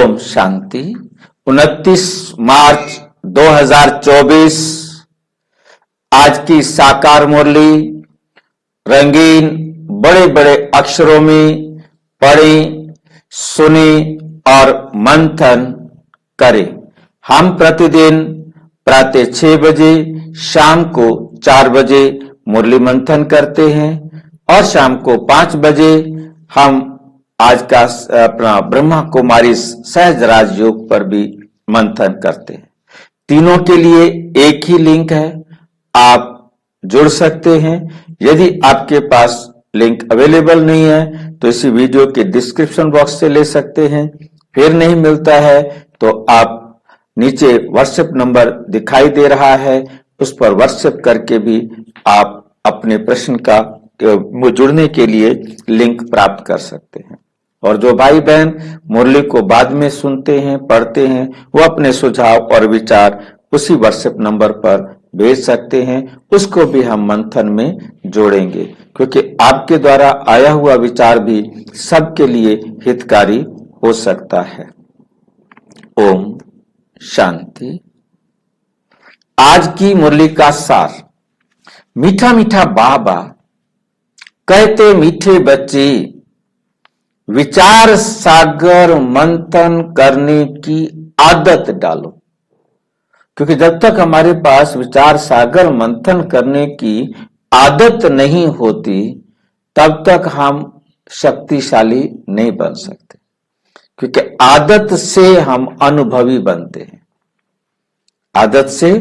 ओम शांति। 29 मार्च 2024 आज की साकार मुरली रंगीन बड़े बड़े अक्षरों में पढ़ें, सुने और मंथन करें। हम प्रतिदिन प्रातः 6 बजे, शाम को 4 बजे मुरली मंथन करते हैं और शाम को 5 बजे हम आज का अपना ब्रह्मा कुमारी सहज राजयोग पर भी मंथन करते हैं। तीनों के लिए एक ही लिंक है, आप जुड़ सकते हैं। यदि आपके पास लिंक अवेलेबल नहीं है तो इसी वीडियो के डिस्क्रिप्शन बॉक्स से ले सकते हैं। फिर नहीं मिलता है तो आप नीचे व्हाट्सएप नंबर दिखाई दे रहा है, उस पर व्हाट्सएप करके भी आप अपने प्रश्न का जुड़ने के लिए लिंक प्राप्त कर सकते हैं। और जो भाई बहन मुरली को बाद में सुनते हैं, पढ़ते हैं, वो अपने सुझाव और विचार उसी व्हाट्सएप नंबर पर भेज सकते हैं, उसको भी हम मंथन में जोड़ेंगे, क्योंकि आपके द्वारा आया हुआ विचार भी सबके लिए हितकारी हो सकता है। ओम शांति। आज की मुरली का सार। मीठा मीठा बाबा कहते मीठे बच्चे, विचार सागर मंथन करने की आदत डालो, क्योंकि जब तक हमारे पास विचार सागर मंथन करने की आदत नहीं होती तब तक हम शक्तिशाली नहीं बन सकते, क्योंकि आदत से हम अनुभवी बनते हैं। आदत से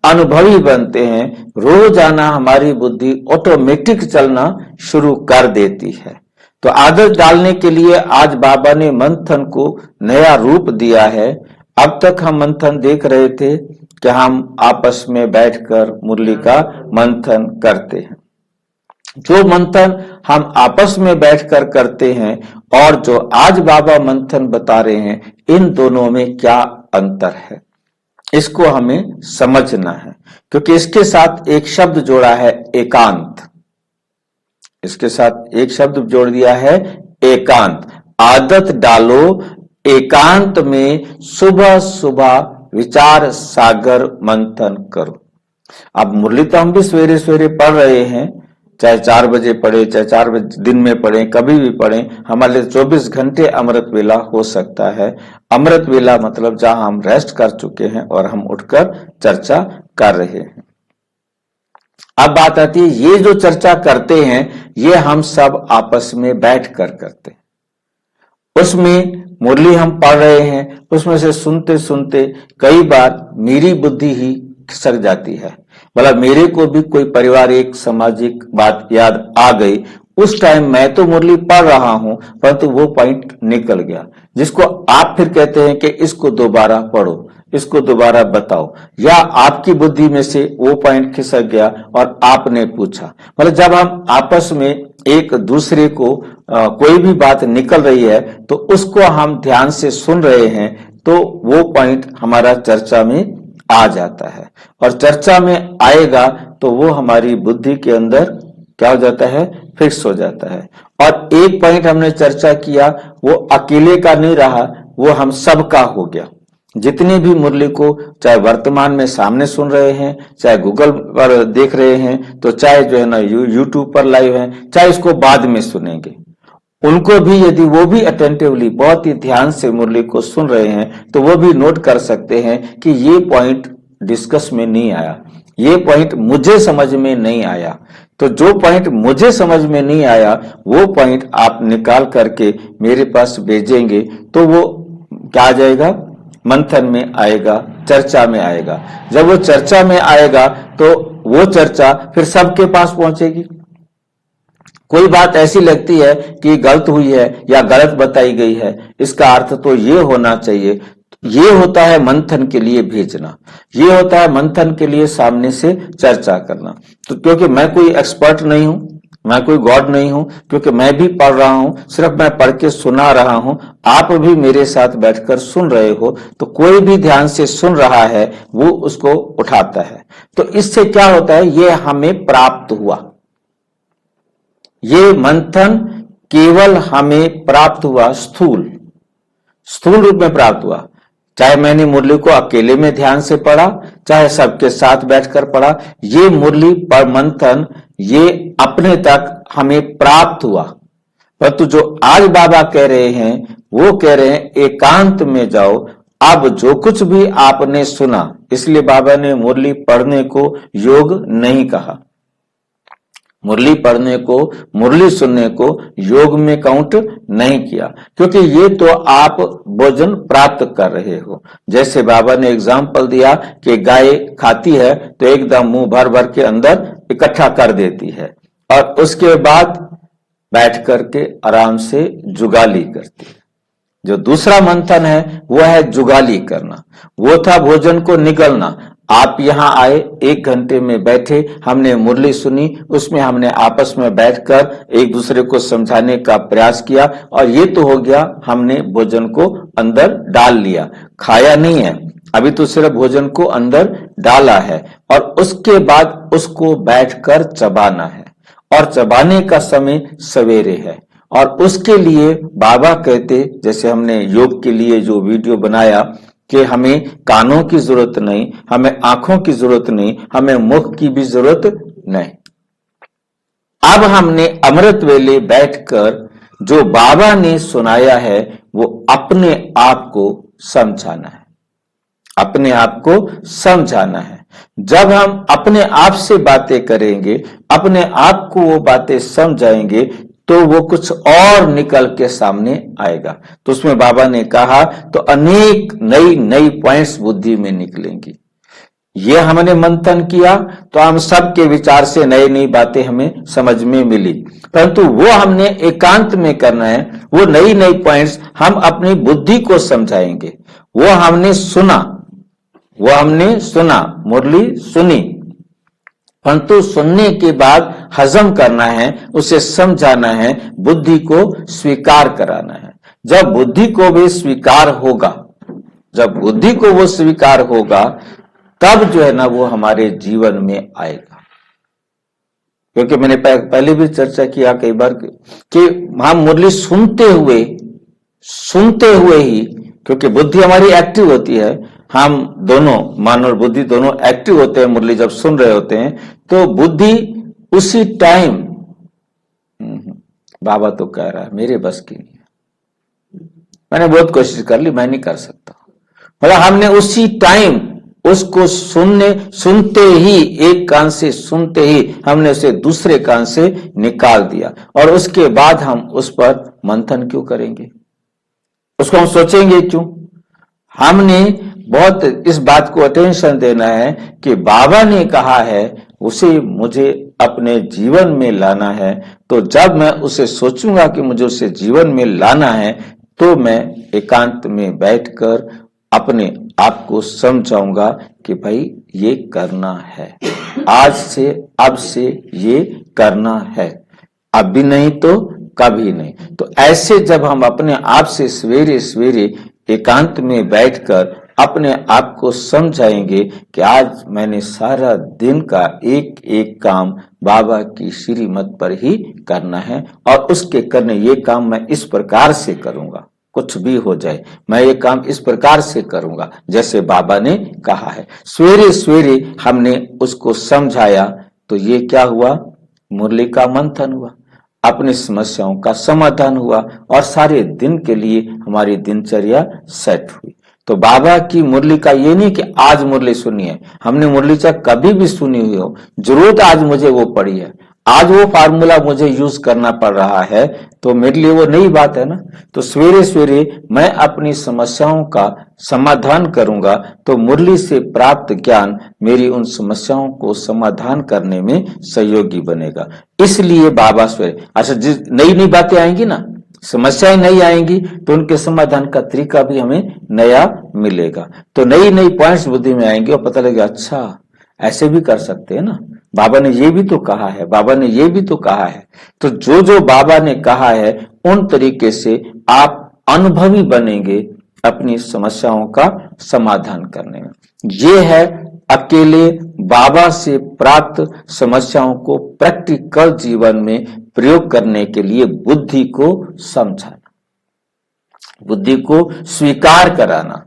अनुभवी बनते हैं, रोजाना हमारी बुद्धि ऑटोमेटिक चलना शुरू कर देती है। तो आदत डालने के लिए आज बाबा ने मंथन को नया रूप दिया है। अब तक हम मंथन देख रहे थे कि हम आपस में बैठकर मुरली का मंथन करते हैं। जो मंथन हम आपस में बैठकर करते हैं और जो आज बाबा मंथन बता रहे हैं, इन दोनों में क्या अंतर है, इसको हमें समझना है। क्योंकि इसके साथ एक शब्द जोड़ा है, एकांत। इसके साथ एक शब्द जोड़ दिया है, एकांत। आदत डालो, एकांत में सुबह सुबह विचार सागर मंथन करो। अब मुरली तो हम भी सवेरे सवेरे पढ़ रहे हैं, चाहे 4 बजे पढ़े, चाहे 4 बजे दिन में पढ़े, कभी भी पढ़े, हमारे लिए 24 घंटे अमृत वेला हो सकता है। अमृत वेला मतलब जहां हम रेस्ट कर चुके हैं और हम उठकर चर्चा कर रहे हैं। अब बात आती है, ये जो चर्चा करते हैं ये हम सब आपस में बैठ कर करते हैं। उसमें मुरली हम पढ़ रहे हैं, उसमें से सुनते सुनते कई बार मेरी बुद्धि ही खिसक जाती है। मतलब मेरे को भी कोई पारिवारिक सामाजिक बात याद आ गई, उस टाइम मैं तो मुरली पढ़ रहा हूं परंतु वो पॉइंट निकल गया, जिसको आप फिर कहते हैं कि इसको दोबारा पढ़ो, इसको दोबारा बताओ, या आपकी बुद्धि में से वो पॉइंट खिसक गया और आपने पूछा। मतलब जब हम आपस में एक दूसरे को कोई भी बात निकल रही है तो उसको हम ध्यान से सुन रहे हैं तो वो पॉइंट हमारा चर्चा में आ जाता है, और चर्चा में आएगा तो वो हमारी बुद्धि के अंदर क्या हो जाता है, फिक्स हो जाता है। और एक पॉइंट हमने चर्चा किया वो अकेले का नहीं रहा, वो हम सबका हो गया। जितने भी मुरली को चाहे वर्तमान में सामने सुन रहे हैं, चाहे गूगल पर देख रहे हैं, तो चाहे जो है ना यूट्यूब पर लाइव है, चाहे इसको बाद में सुनेंगे, उनको भी यदि वो भी अटेंटिवली बहुत ही ध्यान से मुरली को सुन रहे हैं तो वो भी नोट कर सकते हैं कि ये पॉइंट डिस्कस में नहीं आया, ये पॉइंट मुझे समझ में नहीं आया। तो जो पॉइंट मुझे समझ में नहीं आया वो पॉइंट आप निकाल करके मेरे पास भेजेंगे तो वो क्या आ जाएगा, मंथन में आएगा, चर्चा में आएगा। जब वो चर्चा में आएगा तो वो चर्चा फिर सबके पास पहुंचेगी। कोई बात ऐसी लगती है कि गलत हुई है या गलत बताई गई है, इसका अर्थ तो ये होना चाहिए, ये होता है मंथन के लिए भेजना, ये होता है मंथन के लिए सामने से चर्चा करना। तो क्योंकि मैं कोई एक्सपर्ट नहीं हूं, मैं कोई गॉड नहीं हूं, क्योंकि मैं भी पढ़ रहा हूं, सिर्फ मैं पढ़ के सुना रहा हूं, आप भी मेरे साथ बैठकर सुन रहे हो, तो कोई भी ध्यान से सुन रहा है वो उसको उठाता है। तो इससे क्या होता है, ये हमें प्राप्त हुआ, ये मंथन केवल हमें प्राप्त हुआ स्थूल स्थूल रूप में प्राप्त हुआ। चाहे मैंने मुरली को अकेले में ध्यान से पढ़ा, चाहे सबके साथ बैठकर पढ़ा, ये मुरली पर मंथन ये अपने तक हमें प्राप्त हुआ। परंतु जो आज बाबा कह रहे हैं वो कह रहे हैं एकांत में जाओ। अब जो कुछ भी आपने सुना, इसलिए बाबा ने मुरली पढ़ने को योग नहीं कहा, मुरली पढ़ने को, मुरली सुनने को योग में काउंट नहीं किया, क्योंकि ये तो आप भोजन प्राप्त कर रहे हो। जैसे बाबा ने एग्जाम्पल दिया कि गाय खाती है तो एकदम मुंह भर भर के अंदर इकट्ठा कर देती है और उसके बाद बैठ करके आराम से जुगाली करती है। जो दूसरा मंथन है वो है जुगाली करना, वो था भोजन को निगलना। आप यहाँ आए, 1 घंटे में बैठे, हमने मुरली सुनी, उसमें हमने आपस में बैठकर एक दूसरे को समझाने का प्रयास किया और ये तो हो गया, हमने भोजन को अंदर डाल लिया, खाया नहीं है, अभी तो सिर्फ भोजन को अंदर डाला है और उसके बाद उसको बैठकर चबाना है और चबाने का समय सवेरे है। और उसके लिए बाबा कहते, जैसे हमने योग के लिए जो वीडियो बनाया कि हमें कानों की जरूरत नहीं, हमें आंखों की जरूरत नहीं, हमें मुख की भी जरूरत नहीं। अब हमने अमृत वेले बैठकर जो बाबा ने सुनाया है वो अपने आप को समझाना है, अपने आप को समझाना है। जब हम अपने आप से बातें करेंगे, अपने आप को वो बातें समझाएंगे तो वो कुछ और निकल के सामने आएगा। तो उसमें बाबा ने कहा तो अनेक नई नई पॉइंट्स बुद्धि में निकलेंगी। ये हमने मंथन किया तो हम सबके विचार से नई नई बातें हमें समझ में मिली, परंतु वो हमने एकांत में करना है। वो नई नई पॉइंट्स हम अपनी बुद्धि को समझाएंगे। वो हमने सुना, वो हमने सुना, मुरली सुनी, परंतु सुनने के बाद हजम करना है, उसे समझाना है, बुद्धि को स्वीकार कराना है। जब बुद्धि को भी स्वीकार होगा, जब बुद्धि को वो स्वीकार होगा तब जो है ना वो हमारे जीवन में आएगा। क्योंकि मैंने पहले भी चर्चा किया कई बार कि हम मुरली सुनते हुए ही, क्योंकि बुद्धि हमारी एक्टिव होती है, हम दोनों मन और बुद्धि दोनों एक्टिव होते हैं मुरली जब सुन रहे होते हैं, तो बुद्धि उसी टाइम बाबा तो कह रहा है मेरे बस की नहीं है, मैंने बहुत कोशिश कर ली, मैं नहीं कर सकता, मतलब हमने उसी टाइम उसको सुनते ही, एक कान से सुनते ही हमने उसे दूसरे कान से निकाल दिया और उसके बाद हम उस पर मंथन क्यों करेंगे, उसको हम सोचेंगे क्यों। हमने बहुत इस बात को अटेंशन देना है कि बाबा ने कहा है उसे मुझे अपने जीवन में लाना है, तो जब मैं उसे सोचूंगा कि मुझे उसे जीवन में लाना है तो मैं एकांत में बैठकर अपने आप को समझाऊंगा कि भाई ये करना है, आज से अब से ये करना है, अभी नहीं तो कभी नहीं। तो ऐसे जब हम अपने आप से सवेरे सवेरे एकांत में बैठकर अपने आप को समझाएंगे कि आज मैंने सारा दिन का एक एक काम बाबा की श्रीमत पर ही करना है और उसके करने ये काम मैं इस प्रकार से करूंगा, कुछ भी हो जाए मैं ये काम इस प्रकार से करूंगा जैसे बाबा ने कहा है। सवेरे सवेरे हमने उसको समझाया तो ये क्या हुआ, मुरली का मंथन हुआ, अपनी समस्याओं का समाधान हुआ और सारे दिन के लिए हमारी दिनचर्या सेट हुई। तो बाबा की मुरली का ये नहीं कि आज मुरली सुनी है, हमने मुरली चाहे कभी भी सुनी हुई हो, जरूरत आज मुझे वो पड़ी है, आज वो फार्मूला मुझे यूज करना पड़ रहा है, तो मेरे लिए वो नई बात है ना। तो सवेरे सवेरे मैं अपनी समस्याओं का समाधान करूंगा तो मुरली से प्राप्त ज्ञान मेरी उन समस्याओं को समाधान करने में सहयोगी बनेगा। इसलिए बाबा सवेरे, अच्छा जिस नई नई बातें आएंगी ना, समस्याएं नहीं आएंगी तो उनके समाधान का तरीका भी हमें नया मिलेगा। तो नई नई पॉइंट्स बुद्धि में आएंगे और पता लगेगा अच्छा ऐसे भी कर सकते हैं ना, बाबा ने ये भी तो कहा है, बाबा ने ये भी तो कहा है। तो जो जो बाबा ने कहा है उन तरीके से आप अनुभवी बनेंगे अपनी समस्याओं का समाधान करने में। ये है अकेले बाबा से प्राप्त समस्याओं को प्रैक्टिकल जीवन में प्रयोग करने के लिए बुद्धि को समझाना। बुद्धि को स्वीकार कराना,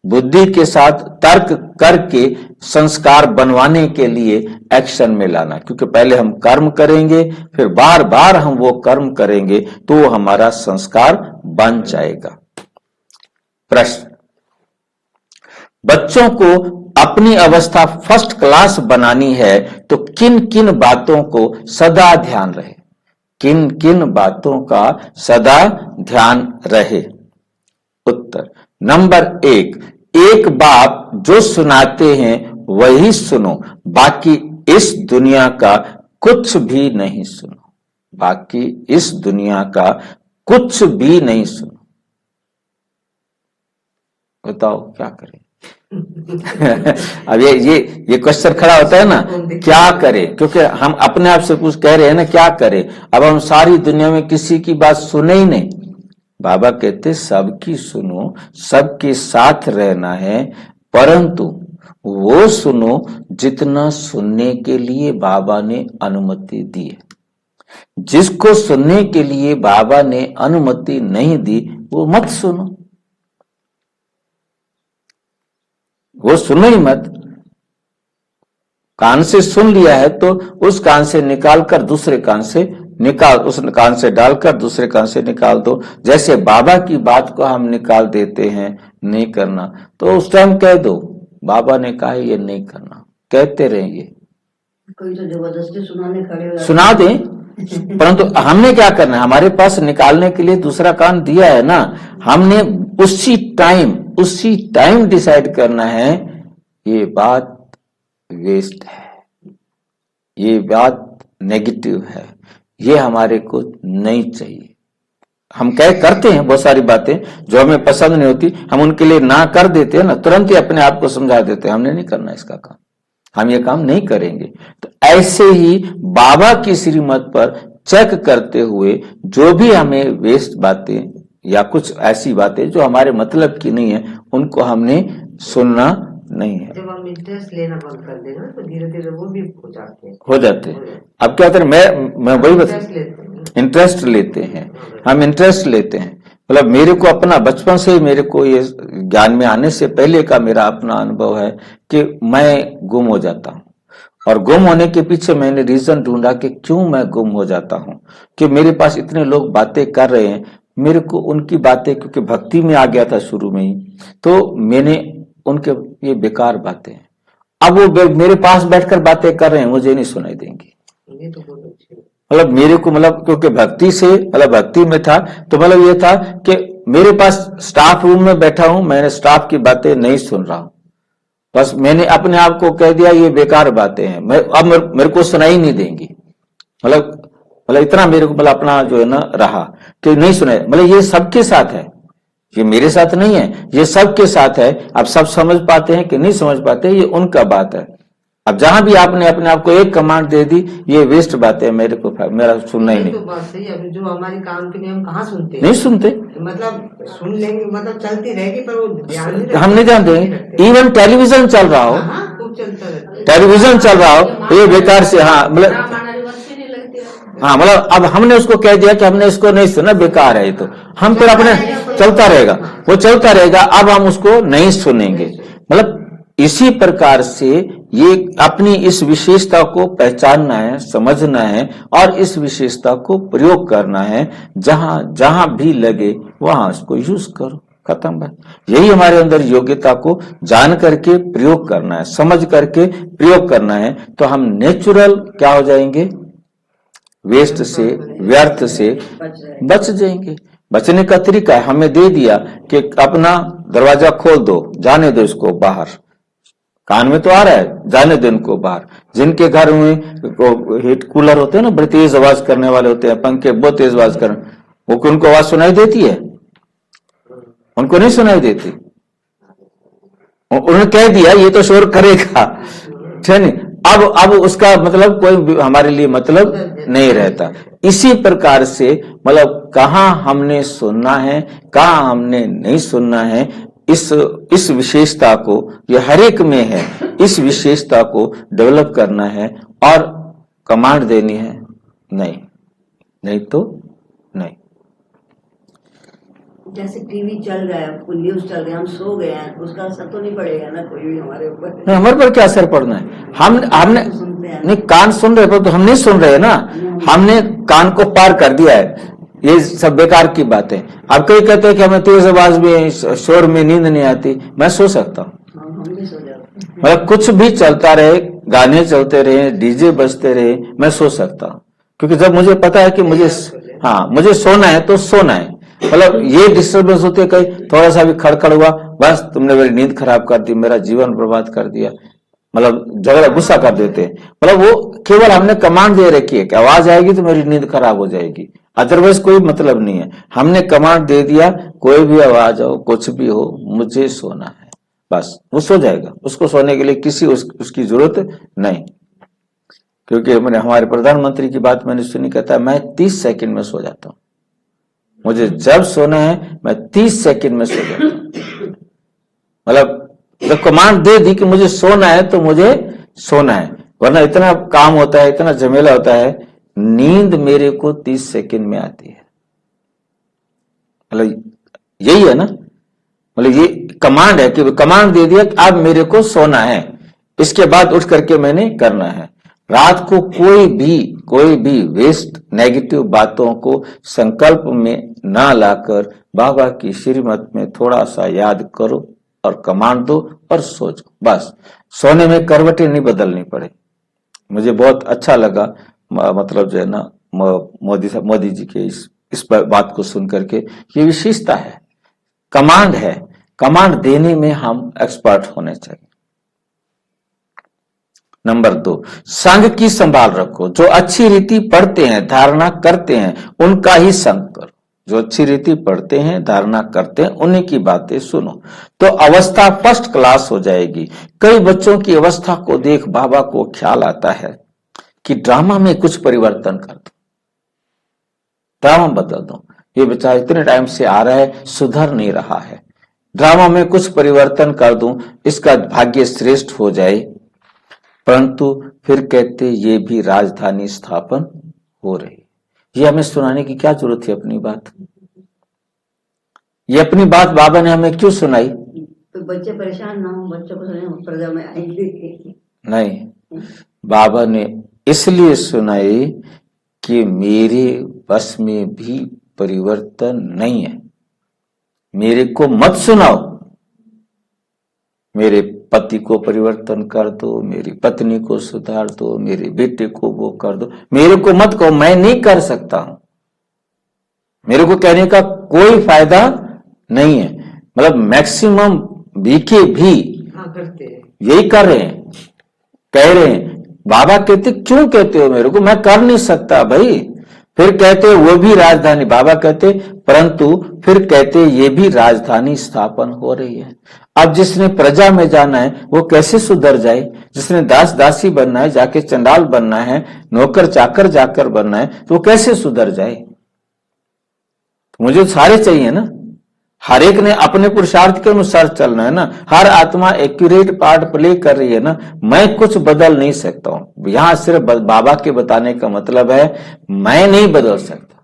बुद्धि के साथ तर्क करके संस्कार बनवाने के लिए एक्शन में लाना, क्योंकि पहले हम कर्म करेंगे, फिर बार बार हम वो कर्म करेंगे तो हमारा संस्कार बन जाएगा। प्रश्न, बच्चों को अपनी अवस्था फर्स्ट क्लास बनानी है तो किन किन बातों को सदा ध्यान रहे? किन किन बातों का सदा ध्यान रहे? उत्तर, नंबर एक बाप जो सुनाते हैं वही सुनो, बाकी इस दुनिया का कुछ भी नहीं सुनो, बाकी इस दुनिया का कुछ भी नहीं सुनो। बताओ क्या करें? अब ये क्वेश्चन खड़ा होता है ना, क्या करें? क्योंकि हम अपने आप से कुछ कह रहे हैं ना, क्या करें? अब हम सारी दुनिया में किसी की बात सुने ही नहीं। बाबा कहते सबकी सुनो, सबके साथ रहना है, परंतु वो सुनो जितना सुनने के लिए बाबा ने अनुमति दी है। जिसको सुनने के लिए बाबा ने अनुमति नहीं दी वो मत सुनो, वो सुनो ही मत। कान से सुन लिया है तो उस कान से निकालकर दूसरे कान से निकाल, उस कान से डालकर दूसरे कान से निकाल दो। जैसे बाबा की बात को हम निकाल देते हैं, नहीं करना, तो उस टाइम कह दो बाबा ने कहा ये नहीं करना, कहते रहेंगे। कोई तो जबरदस्ती सुनाने खड़े सुना दें, परंतु हमने क्या करना है? हमारे पास निकालने के लिए दूसरा कान दिया है ना, हमने उसी टाइम डिसाइड करना है ये बात वेस्ट है, ये बात नेगेटिव है, ये हमारे को नहीं चाहिए। हम करते हैं बहुत सारी बातें जो हमें पसंद नहीं होती, हम उनके लिए ना कर देते हैं ना, तुरंत ही अपने आप को समझा देते हैं हमने नहीं करना इसका काम, हम ये काम नहीं करेंगे। तो ऐसे ही बाबा की श्रीमत पर चेक करते हुए जो भी हमें वेस्ट बातें या कुछ ऐसी बातें जो हमारे मतलब की नहीं है उनको हमने सुनना नहीं है। जब हम इंटरेस्ट लेना बंद कर देना तो धीरे धीरे वो भी हो जाते हैं। अब क्या होता है, मैं वही इंटरेस्ट लेते हैं, हम इंटरेस्ट लेते हैं। मतलब मेरे को अपना बचपन से मेरे को ये ज्ञान में आने से पहले का मेरा अपना अनुभव है कि मैं गुम हो जाता हूँ, और गुम होने के पीछे मैंने रीजन ढूंढा कि क्यों मैं गुम हो जाता हूँ, कि मेरे पास इतने लोग बातें कर रहे हैं, मेरे को उनकी बातें, क्योंकि भक्ति में आ गया था शुरू में ही, तो मैंने उनके ये बेकार बातें हैं, अब वो मेरे पास बैठकर बातें कर रहे हैं, मुझे नहीं सुनाई देंगी। ये तो बहुत अच्छी है। मतलब मेरे को, मतलब क्योंकि भक्ति से, मतलब भक्ति में था तो मतलब ये था कि मेरे पास स्टाफ रूम में बैठा हूं, मैंने स्टाफ की बातें नहीं सुन रहा हूं, बस मैंने अपने आप को कह दिया ये बेकार बातें हैं, मैं अब मेरे को सुनाई नहीं देंगी। मतलब इतना मेरे को मतलब अपना जो है ना रहा कि नहीं सुने। मतलब ये सबके साथ है, ये मेरे साथ नहीं है, ये सबके साथ है। अब सब समझ पाते हैं कि नहीं समझ पाते, ये उनका बात है। अब जहां भी आपने अपने आप को एक कमांड दे दी, ये वेस्ट बात है, मेरे को मेरा सुनना ही नहीं। तो बात सही है, जो हमारे काम के लिए हम कहाँ सुनते हैं? नहीं सुनते, मतलब सुन लेंगे, मतलब चलती रहेगी पर वो ध्यान नहीं, हम नहीं ध्यान देंगे। इवन टेलीविजन चल रहा हो, खूब चलता रहता है, टेलीविजन चल रहा हो, ये बेकार से, हाँ मतलब, हाँ मतलब अब हमने उसको कह दिया कि हमने इसको नहीं सुना, बेकार है ये, तो हम फिर अपने चलता रहेगा, वो चलता रहेगा, अब हम उसको नहीं सुनेंगे। मतलब इसी प्रकार से ये अपनी इस विशेषता को पहचानना है, समझना है, और इस विशेषता को प्रयोग करना है। जहां जहां भी लगे वहां उसको यूज करो, खत्म बात। यही हमारे अंदर योग्यता को जान करके प्रयोग करना है, समझ करके प्रयोग करना है, तो हम नेचुरल क्या हो जाएंगे, वेस्ट से, व्यर्थ से बच जाएंगे। बचने का तरीका हमें दे दिया कि अपना दरवाजा खोल दो, जाने दो इसको बाहर, कान में तो आ रहा है, जाने दो इनको बाहर। जिनके घर में हीट कूलर होते हैं ना, बड़ी तेज आवाज करने वाले होते हैं, पंखे बहुत तेज आवाज कर, वो उनको आवाज सुनाई देती है? उनको नहीं सुनाई देती। उन्होंने कह दिया ये तो शोर करेगा, ठीक नहीं, अब उसका मतलब कोई हमारे लिए मतलब नहीं रहता। इसी प्रकार से मतलब कहाँ हमने सुनना है, कहाँ हमने नहीं सुनना है, इस विशेषता को, ये हर एक में है, इस विशेषता को डेवलप करना है और कमांड देनी है, नहीं तो नहीं। जैसे टीवी चल रहा है, कोई न्यूज चल रहा है, हम सो गए हैं, उसका असर तो नहीं पड़ेगा ना कोई भी हमारे ऊपर? नहीं, हमारे पर क्या असर पड़ना है? हमने तो सुनते हैं नहीं, कान सुन रहे पर तो हम नहीं सुन रहे ना, हमने कान को पार कर दिया है। ये सब बेकार की बात है। अब कई कहते हैं कि हमें तेज आवाज में, शोर में नींद नहीं आती। मैं सो सकता हूँ, हम भी सो जाते हैं। मतलब कुछ भी चलता रहे, गाने चलते रहे, डीजे बजते रहे, मैं सो सकता हूँ। क्योंकि जब मुझे पता है कि मुझे सोना है तो सोना है। मतलब ये डिस्टर्बेंस होते है, कहीं थोड़ा सा भी खड़खड़ हुआ, बस तुमने मेरी नींद खराब कर दी, मेरा जीवन बर्बाद कर दिया, मतलब झगड़ा गुस्सा कर देते हैं। मतलब वो केवल हमने कमांड दे रखी है कि आवाज आएगी तो मेरी नींद खराब हो जाएगी, अदरवाइज कोई मतलब नहीं है। हमने कमांड दे दिया, कोई भी आवाज हो, कुछ भी हो, मुझे सोना है, बस वो सो जाएगा। उसको सोने के लिए किसी उसकी जरूरत नहीं। क्योंकि मैंने हमारे प्रधानमंत्री की बात मैंने सुनी, कहता है मैं 30 सेकंड में सो जाता हूँ, मुझे जब सोना है मैं 30 सेकंड में सो जाता हूँ। मतलब जब कमांड दे दी कि मुझे सोना है तो मुझे सोना है, वरना इतना काम होता है, इतना झमेला होता है। नींद मेरे को 30 सेकंड में आती है। मतलब यही है ना, मतलब ये कमांड है कि कमांड दे दिया कि अब मेरे को सोना है, इसके बाद उठ करके मैंने करना है। रात को कोई भी वेस्ट नेगेटिव बातों को संकल्प में ना लाकर बाबा की श्रीमत में थोड़ा सा याद करो और कमांड दो और सो जाओ। बस सोने में करवटें नहीं बदलनी पड़े। मुझे बहुत अच्छा लगा, मतलब जो है ना, मोदी जी के इस बात को सुन करके। ये विशेषता है, कमांड है, कमांड देने में हम एक्सपर्ट होने चाहिए। नंबर 2, संग की संभाल रखो। जो अच्छी रीति पढ़ते हैं, धारणा करते हैं, उनका ही संग करो। जो अच्छी रीति पढ़ते हैं, धारणा करते हैं, उन्हीं की बातें सुनो, तो अवस्था फर्स्ट क्लास हो जाएगी। कई बच्चों की अवस्था को देख बाबा को ख्याल आता है कि ड्रामा में कुछ परिवर्तन कर दो, ड्रामा बदल दो। ये बच्चा इतने टाइम से आ रहा है, सुधर नहीं रहा है, ड्रामा में कुछ परिवर्तन कर दूं, इसका भाग्य श्रेष्ठ हो जाए। परंतु फिर कहते ये भी राजधानी स्थापन हो रही। ये हमें सुनाने की क्या जरूरत है अपनी बात? ये अपनी बात बाबा ने हमें क्यों सुनाई? तो बच्चे परेशान ना हो, बच्चों को प्रजा में आएंगे नहीं, बाबा ने इसलिए सुनाई कि मेरे बस में भी परिवर्तन नहीं है। मेरे को मत सुनाओ, मेरे पति को परिवर्तन कर दो, मेरी पत्नी को सुधार दो, मेरे बेटे को वो कर दो, मेरे को मत कहो, मैं नहीं कर सकता हूं। मेरे को कहने का कोई फायदा नहीं है। मतलब मैक्सिमम बीके भी यही कर रहे हैं, कह रहे हैं। बाबा कहते क्यों कहते हो मेरे को, मैं कर नहीं सकता भाई। फिर कहते वो भी राजधानी, बाबा कहते परंतु फिर कहते ये भी राजधानी स्थापन हो रही है। अब जिसने प्रजा में जाना है वो कैसे सुधर जाए? जिसने दास दासी बनना है, जाके चंडाल बनना है, नौकर चाकर जाकर बनना है, तो वो कैसे सुधर जाए? तो मुझे सारे चाहिए ना, हर एक ने अपने पुरुषार्थ के अनुसार चलना है ना। हर आत्मा एक्यूरेट पार्ट प्ले कर रही है ना, मैं कुछ बदल नहीं सकता हूं। यहां सिर्फ बाबा के बताने का मतलब है मैं नहीं बदल सकता,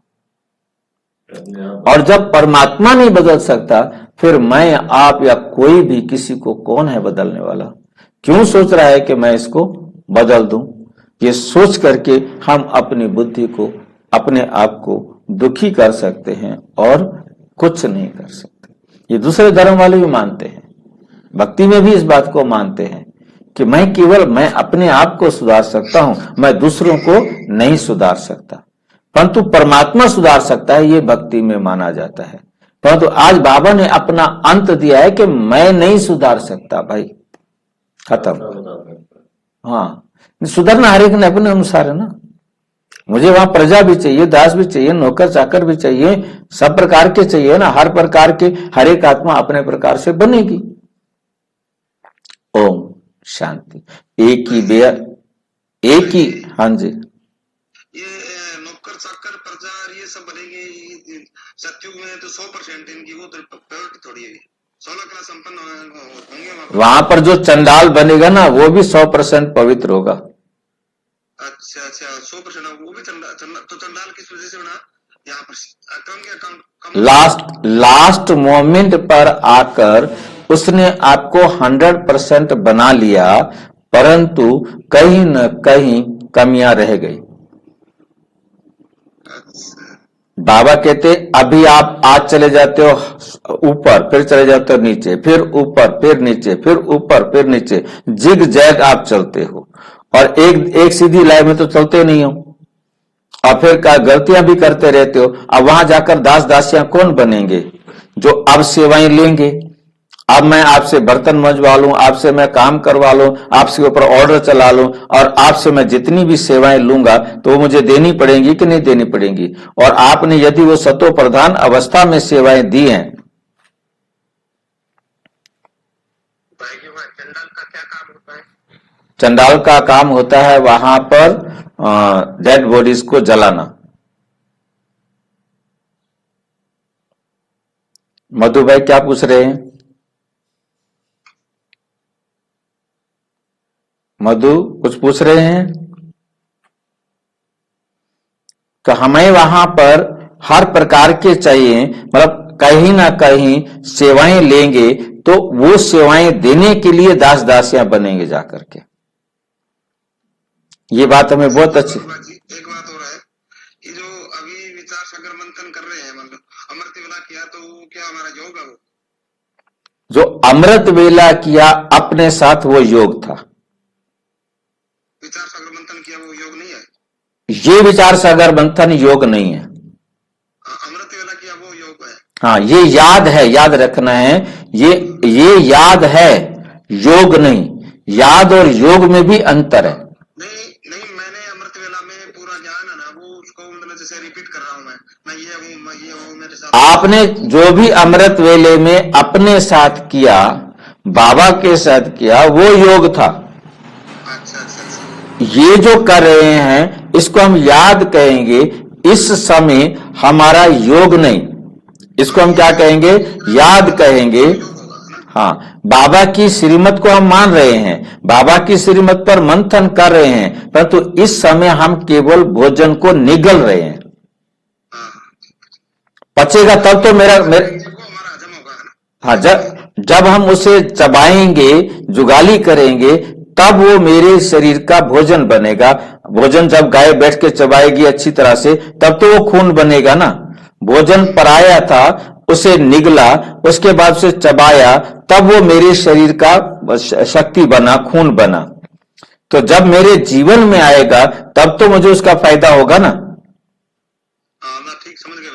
और जब परमात्मा नहीं बदल सकता फिर मैं, आप या कोई भी किसी को कौन है बदलने वाला? क्यों सोच रहा है कि मैं इसको बदल दूं? ये सोच करके हम अपनी बुद्धि को, अपने आप को दुखी कर सकते हैं और कुछ नहीं कर सकते। ये दूसरे धर्म वाले भी मानते हैं, भक्ति में भी इस बात को मानते हैं कि मैं अपने आप को सुधार सकता हूं, मैं दूसरों को नहीं सुधार सकता। परंतु परमात्मा सुधार सकता है, ये भक्ति में माना जाता है। परंतु आज बाबा ने अपना अंत दिया है कि मैं नहीं सुधार सकता भाई, खत्म। हाँ, सुधरना हर एक ने अपने अनुसार है ना। मुझे वहां प्रजा भी चाहिए, दास भी चाहिए, नौकर चाकर भी चाहिए, सब प्रकार के चाहिए ना। हर प्रकार के, हर एक आत्मा अपने प्रकार से बनेगी। ओम शांति। एक ही हाँ जी, ये नौकर चाकर प्रजा ये सब बनेगी सतयुग में, तो 100% इनकी वो प्रायोरिटी थोड़ी है। 16 कला संपन्न होंगे वहां पर जो चंडाल बनेगा ना वो भी 100% पवित्र होगा। अच्छा 100%। वो भी तो चंडाल किस वजह से बना? यहाँ पर अकाउंट के अकाउंट लास्ट मोमेंट पर आकर उसने आपको 100% बना लिया, परंतु कहीं न कहीं कमियां रह गई। बाबा कहते अभी आप आज चले जाते हो ऊपर, फिर चले जाते हो नीचे, फिर ऊपर, फिर नीचे, फिर ऊपर, फिर नीचे, जिग जैग आप चलते हो और एक सीधी लाइन में तो चलते नहीं हो, और फिर गलतियां भी करते रहते हो। अब वहां जाकर दास दासियां कौन बनेंगे जो अब सेवाएं लेंगे? अब मैं आपसे बर्तन मंजवा लूं, आपसे मैं काम करवा लूं, आपसे ऊपर ऑर्डर चला लूं, और आपसे मैं जितनी भी सेवाएं लूंगा तो वो मुझे देनी पड़ेंगी कि नहीं देनी पड़ेंगी? और आपने यदि वो सतो प्रधान अवस्था में सेवाएं दी हैं, चंडाल का क्या काम होता है? चंडाल का काम होता है वहां पर डेड बॉडीज को जलाना। मधु भाई क्या पूछ रहे हैं? मधु कुछ पूछ रहे हैं? तो हमें वहां पर हर प्रकार के चाहिए, मतलब कहीं ना कहीं सेवाएं लेंगे तो वो सेवाएं देने के लिए दास दासियां बनेंगे जाकर के। ये बात हमें बहुत अच्छी। एक बात हो रहा है कि जो अभी विचार सागर मंथन कर रहे हैं, मतलब अमृत वेला किया, तो वो क्या हमारा योग है? वो जो अमृत वेला किया अपने साथ वो योग था। विचार सागर मंथन किया वो योग नहीं है। ये विचार सागर मंथन योग नहीं है। अमृत वेला किया वो योग है। हाँ, ये याद है, याद रखना है, ये याद है, योग नहीं। याद और योग में भी अंतर है। नहीं, मैंने अमृत वेला में पूरा ज्ञान है ना, वो उसको मतलब जैसे रिपीट कर रहा हूँ मैं ये हूँ, मैं ये हूँ, मेरे साथ। आपने जो भी अमृत वेले में अपने साथ किया, बाबा के साथ किया, वो योग था। अच्छा। ये जो कर रहे हैं इसको हम याद कहेंगे। इस समय हमारा योग नहीं, इसको हम क्या कहेंगे? याद कहेंगे। हाँ, बाबा की श्रीमत को हम मान रहे हैं, बाबा की श्रीमत पर मंथन कर रहे हैं, परंतु इस समय हम केवल भोजन को निगल रहे हैं। पचेगा तब तो मेरा हाँ, जब हम उसे चबाएंगे, जुगाली करेंगे, तब वो मेरे शरीर का भोजन बनेगा। भोजन जब गाय बैठ के चबाएगी अच्छी तरह से, तब तो वो खून बनेगा ना। भोजन पराया था, उसे निगला, उसके बाद उसे चबाया, तब वो मेरे शरीर का शक्ति बना, खून बना। तो जब मेरे जीवन में आएगा तब तो मुझे उसका फायदा होगा ना। मैं ठीक समझ गया,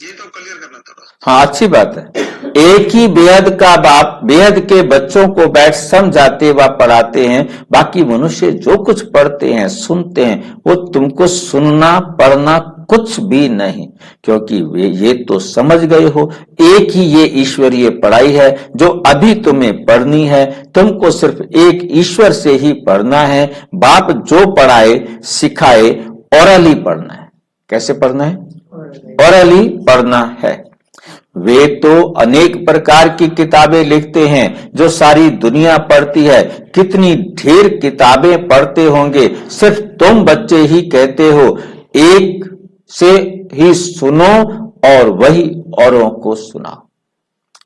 ये तो क्लियर करना था। हाँ, अच्छी बात है। एक ही बेहद का बाप बेहद के बच्चों को बैठ समझाते व पढ़ाते हैं, बाकी मनुष्य जो कुछ पढ़ते हैं, सुनते हैं, वो तुमको सुनना पढ़ना कुछ भी नहीं, क्योंकि वे ये तो समझ गए हो एक ही ये ईश्वरीय पढ़ाई है जो अभी तुम्हें पढ़नी है। तुमको सिर्फ एक ईश्वर से ही पढ़ना है। बाप जो पढ़ाए सिखाए ओरली पढ़ना है। कैसे पढ़ना है? ओरली पढ़ना है। वे तो अनेक प्रकार की किताबें लिखते हैं जो सारी दुनिया पढ़ती है। कितनी ढेर किताबें पढ़ते होंगे, सिर्फ तुम बच्चे ही कहते हो एक से ही सुनो और वही औरों को सुनाओ।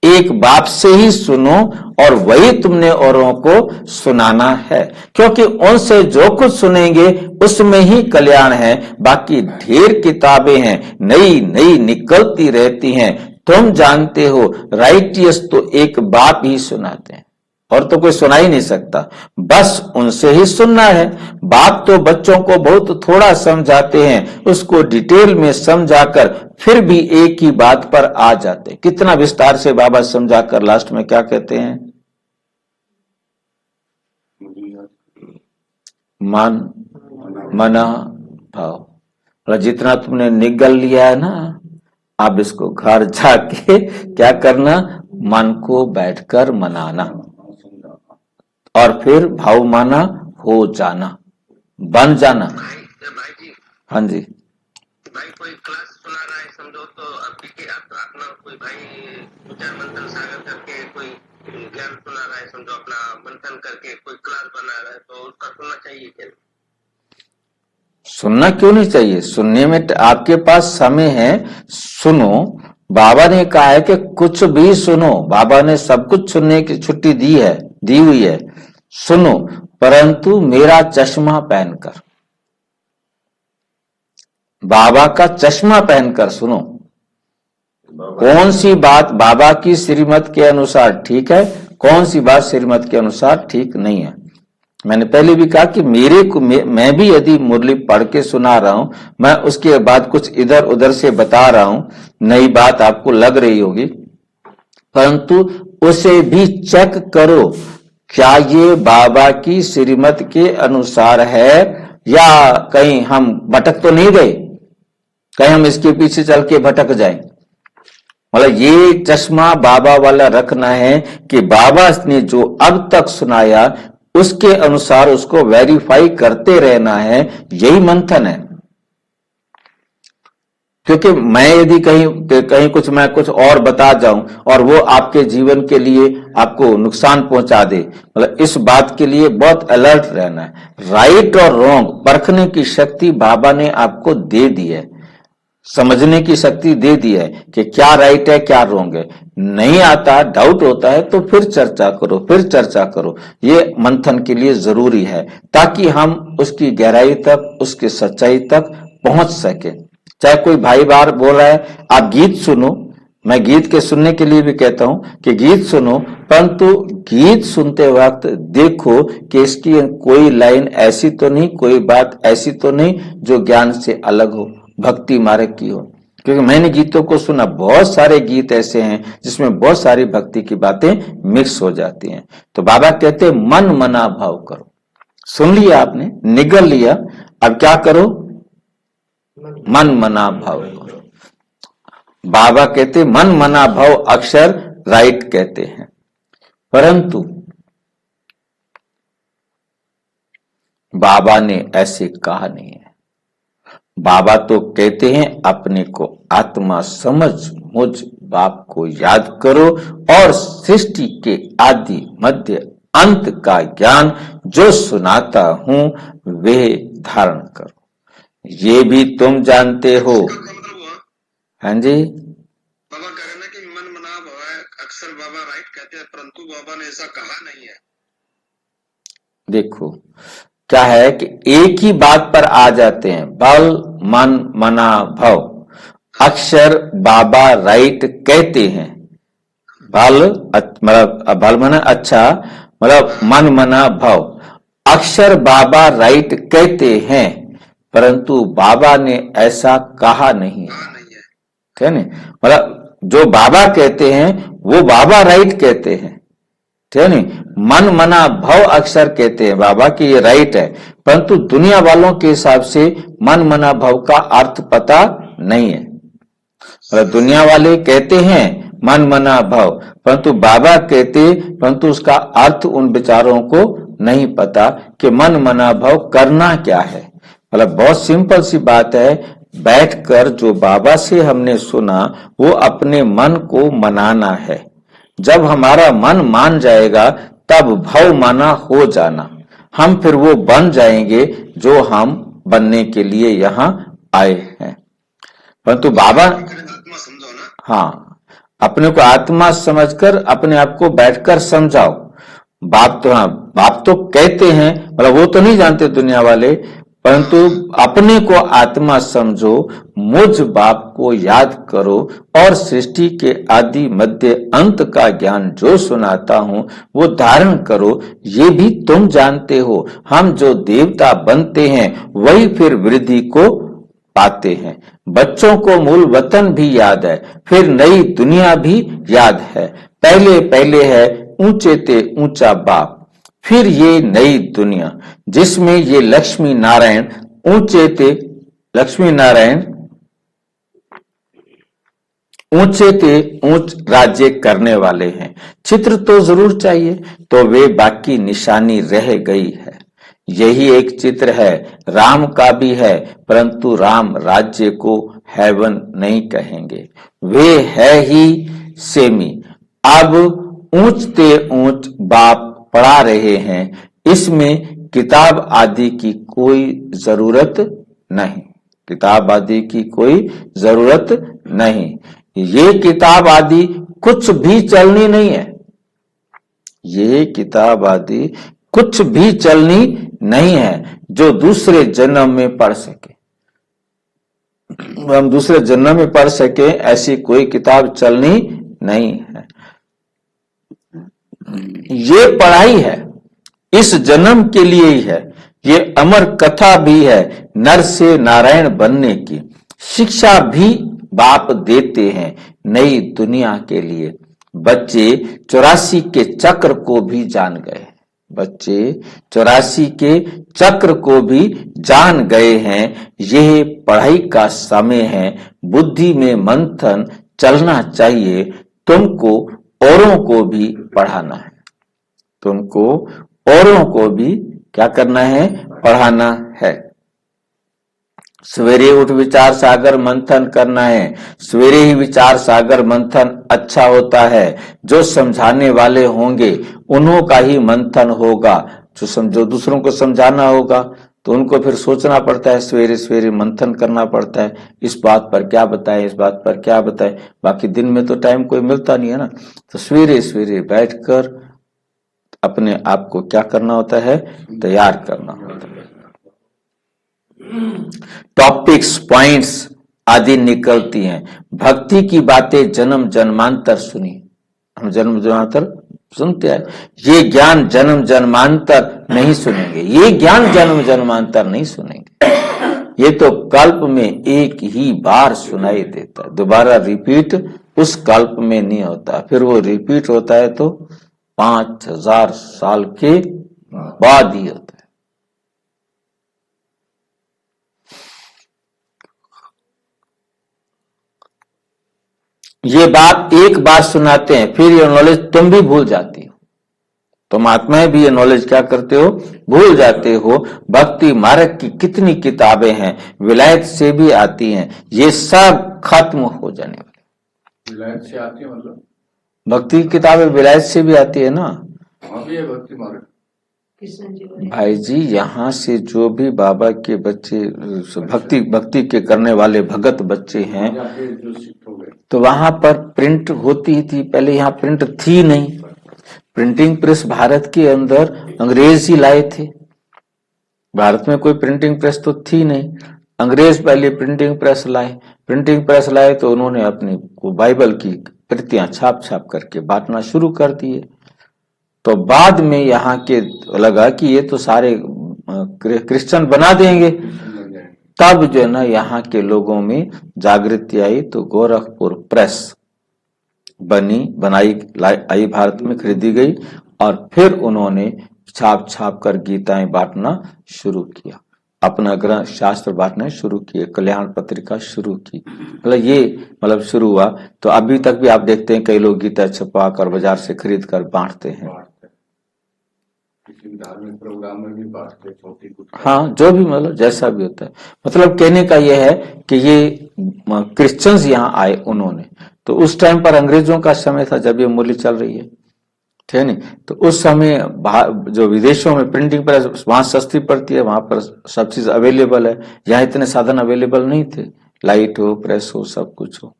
एक बाप से ही सुनो और वही तुमने औरों को सुनाना है, क्योंकि उनसे जो कुछ सुनेंगे उसमें ही कल्याण है। बाकी ढेर किताबें हैं, नई नई निकलती रहती हैं। तुम जानते हो राइटियस तो एक बाप ही सुनाते हैं, और तो कोई सुना ही नहीं सकता, बस उनसे ही सुनना है। बाप तो बच्चों को बहुत थोड़ा समझाते हैं, उसको डिटेल में समझाकर फिर भी एक ही बात पर आ जाते। कितना विस्तार से बाबा समझाकर लास्ट में क्या कहते हैं? मन मना भाव। जितना तुमने निगल लिया है ना, अब इसको घर जाके क्या करना? मन को बैठकर मनाना और फिर भाव माना हो जाना, बन जाना। भाई जी, हाँ जी, भाई कोई क्लास सुना रहा है समझो, तो अभी के अपना कोई भाई विचार मंथन सागर करके कोई ज्ञान सुना रहा है समझो, अपना मंथन करके कोई क्लास बना रहा है, तो उसका सुनना चाहिए क्या? सुनना क्यों नहीं चाहिए? सुनने में आपके पास समय है, सुनो। बाबा ने कहा है कि कुछ भी सुनो, बाबा ने सब कुछ सुनने की छुट्टी दी हुई है, सुनो, परंतु मेरा चश्मा पहनकर, बाबा का चश्मा पहनकर सुनो। कौन सी बात बाबा की श्रीमत के अनुसार ठीक है, कौन सी बात श्रीमत के अनुसार ठीक नहीं है। मैंने पहले भी कहा कि मैं भी यदि मुरली पढ़ के सुना रहा हूं, मैं उसके बाद कुछ इधर उधर से बता रहा हूं, नई बात आपको लग रही होगी, परंतु उसे भी चेक करो, क्या ये बाबा की श्रीमत के अनुसार है या कहीं हम भटक तो नहीं गए, कहीं हम इसके पीछे चल के भटक जाएं। मतलब ये चश्मा बाबा वाला रखना है कि बाबा ने जो अब तक सुनाया उसके अनुसार उसको वेरीफाई करते रहना है, यही मंथन है। क्योंकि मैं यदि कहीं मैं कुछ और बता जाऊं और वो आपके जीवन के लिए आपको नुकसान पहुंचा दे, मतलब इस बात के लिए बहुत अलर्ट रहना है। राइट और रॉन्ग परखने की शक्ति बाबा ने आपको दे दी है, समझने की शक्ति दे दी है कि क्या राइट है क्या रॉन्ग है। नहीं आता, डाउट होता है तो फिर चर्चा करो। ये मंथन के लिए जरूरी है ताकि हम उसकी गहराई तक, उसकी सच्चाई तक पहुंच सके। चाहे कोई भाई बार बोल रहा है आप गीत सुनो, मैं गीत के सुनने के लिए भी कहता हूं कि गीत सुनो, परंतु गीत सुनते वक्त देखो कि इसकी कोई लाइन ऐसी तो नहीं, कोई बात ऐसी तो नहीं जो ज्ञान से अलग हो, भक्ति मार्ग की हो। क्योंकि मैंने गीतों को सुना, बहुत सारे गीत ऐसे हैं जिसमें बहुत सारी भक्ति की बातें मिक्स हो जाती हैं। तो बाबा कहते हैं मन मना भाव करो। सुन लिया आपने, निगल लिया, अब क्या करो? मन मना भाव करो। बाबा कहते मन मना भाव अक्षर राइट कहते हैं, परंतु बाबा ने ऐसे कहा नहीं है। बाबा तो कहते हैं अपने को आत्मा समझ, मुझ बाप को याद करो और सृष्टि के आदि मध्य अंत का ज्ञान जो सुनाता हूं वे धारण करो। ये भी तुम जानते हो। इसका मतलब हुआ हाँ जी, बाबा कह रहे हैं कि मन मना भाव है, अक्सर बाबा राइट कहते हैं, परंतु बाबा ने ऐसा कहा नहीं है। देखो क्या है कि एक ही बात पर आ जाते हैं, बल मन मना भव। अक्षर बाबा राइट कहते हैं, मतलब बल मना अच्छा, मतलब मन मना भव। अक्षर बाबा राइट कहते हैं, परंतु बाबा ने ऐसा कहा नहीं है। ठीक है ना? मतलब जो बाबा कहते हैं वो बाबा राइट कहते हैं, ठीक है नहीं? मन मना भव अक्षर कहते हैं बाबा की ये राइट है, परंतु दुनिया वालों के हिसाब से मन मना भव का अर्थ पता नहीं है। मतलब दुनिया वाले कहते हैं मन मना भव, परंतु बाबा कहते, परंतु उसका अर्थ उन विचारों को नहीं पता कि मन मना भव करना क्या है। मतलब बहुत सिंपल सी बात है, बैठकर जो बाबा से हमने सुना वो अपने मन को मनाना है। जब हमारा मन मान जाएगा तब भव माना हो जाना, हम फिर वो बन जाएंगे जो हम बनने के लिए यहाँ आए हैं। परंतु बाबा आत्मा समझो ना। हाँ, अपने को आत्मा समझकर अपने आप को बैठकर समझाओ। बाप तो कहते हैं, मतलब वो तो नहीं जानते दुनिया वाले, परंतु अपने को आत्मा समझो, मुझ बाप को याद करो और सृष्टि के आदि मध्य अंत का ज्ञान जो सुनाता हूं वो धारण करो। ये भी तुम जानते हो, हम जो देवता बनते हैं वही फिर वृद्धि को पाते हैं। बच्चों को मूल वतन भी याद है, फिर नई दुनिया भी याद है। पहले पहले है ऊंचे ते ऊंचा बाप, फिर ये नई दुनिया जिसमें ये लक्ष्मी नारायण ऊंचे ते ऊंच राज्य करने वाले हैं। चित्र तो जरूर चाहिए, तो वे बाकी निशानी रह गई है। यही एक चित्र है, राम का भी है, परंतु राम राज्य को हेवन नहीं कहेंगे, वे है ही सेमी। अब ऊंचते ऊंच बाप पढ़ा रहे हैं, इसमें किताब आदि की कोई जरूरत नहीं, किताब आदि की कोई जरूरत नहीं। ये किताब आदि कुछ भी चलनी नहीं है, ये किताब आदि कुछ भी चलनी नहीं है जो दूसरे जन्म में पढ़ सके। हम दूसरे जन्म में पढ़ सके ऐसी कोई किताब चलनी नहीं है। ये पढ़ाई है, इस जन्म के लिए ही है। ये अमर कथा भी है नर से नारायण बनने की। शिक्षा भी बाप देते हैं नई दुनिया के लिए। बच्चे 84 के चक्र को भी जान गए, बच्चे 84 के चक्र को भी जान गए हैं। यह पढ़ाई का समय है, बुद्धि में मंथन चलना चाहिए। तुमको औरों को भी पढ़ाना है, तुमको औरों को भी क्या करना है, पढ़ाना है। सवेरे उठ विचार सागर मंथन करना है। सवेरे ही विचार सागर मंथन अच्छा होता है। जो समझाने वाले होंगे उन्हों का ही मंथन होगा। जो दूसरों को समझाना होगा तो उनको फिर सोचना पड़ता है, सवेरे सवेरे मंथन करना पड़ता है, इस बात पर क्या बताएं, इस बात पर क्या बताएं। बाकी दिन में तो टाइम कोई मिलता नहीं है ना, तो सवेरे सवेरे बैठकर अपने आप को क्या करना होता है, तैयार करना होता है। टॉपिक्स, पॉइंट्स आदि निकलती हैं। भक्ति की बातें जन्म जन्मांतर सुनी, हम जन्म जन्मांतर सुनते हैं। ये ज्ञान जन्म जन्मांतर नहीं सुनेंगे, ये ज्ञान जन्म जन्मांतर नहीं सुनेंगे। ये तो कल्प में एक ही बार सुनाई देता है, दोबारा रिपीट उस कल्प में नहीं होता। फिर वो रिपीट होता है तो 5000 साल के बाद ही होता है। ये बात एक बार सुनाते हैं, फिर ये नॉलेज तुम भी भूल जाती हो, तुम आत्माएं भी ये नॉलेज क्या करते हो, भूल जाते हो। भक्ति मार्ग की कितनी किताबें हैं, विलायत से भी आती हैं, ये सब खत्म हो जाने वाली। विलायत से आती है मतलब भक्ति की किताबें विलायत से भी आती है ना, वहाँ भी है भक्ति मार्ग। भाई जी यहाँ से जो भी बाबा के बच्चे भक्ति के करने वाले भगत बच्चे हैं जो शिफ्ट हो गए तो वहां पर प्रिंट होती ही थी, पहले यहाँ प्रिंट थी नहीं। प्रिंटिंग प्रेस भारत के अंदर अंग्रेज ही लाए थे, भारत में कोई प्रिंटिंग प्रेस तो थी नहीं। अंग्रेज पहले प्रिंटिंग प्रेस लाए, प्रिंटिंग प्रेस लाए तो उन्होंने अपनी बाइबल की प्रतियां छाप छाप करके बांटना शुरू कर दिए। तो बाद में यहाँ के लगा कि ये तो सारे क्रिश्चियन बना देंगे, तब जो है ना यहाँ के लोगों में जागृति आई, तो गोरखपुर प्रेस बनाई आई, भारत में खरीदी गई और फिर उन्होंने छाप छाप कर गीताएं बांटना शुरू किया, अपना ग्रंथ शास्त्र बांटना शुरू किए, कल्याण पत्रिका शुरू की। मतलब शुरू हुआ तो अभी तक भी आप देखते हैं कई लोग गीता छपा कर बाजार से खरीद कर बांटते हैं। धार्मिक प्रोग्राम में भी बांटते, छोटी कुछ, हाँ जो भी मतलब जैसा भी होता है। मतलब कहने का यह है कि ये क्रिश्चियंस यहाँ आए उन्होंने, तो उस टाइम पर अंग्रेजों का समय था जब ये मूल्य चल रही है, ठीक है नहीं। तो उस समय जो विदेशों में प्रिंटिंग प्रेस वहां सस्ती पड़ती है, वहां पर सब चीज अवेलेबल है, यहाँ इतने साधन अवेलेबल नहीं थे, लाइट हो, प्रेस हो, सब कुछ हो,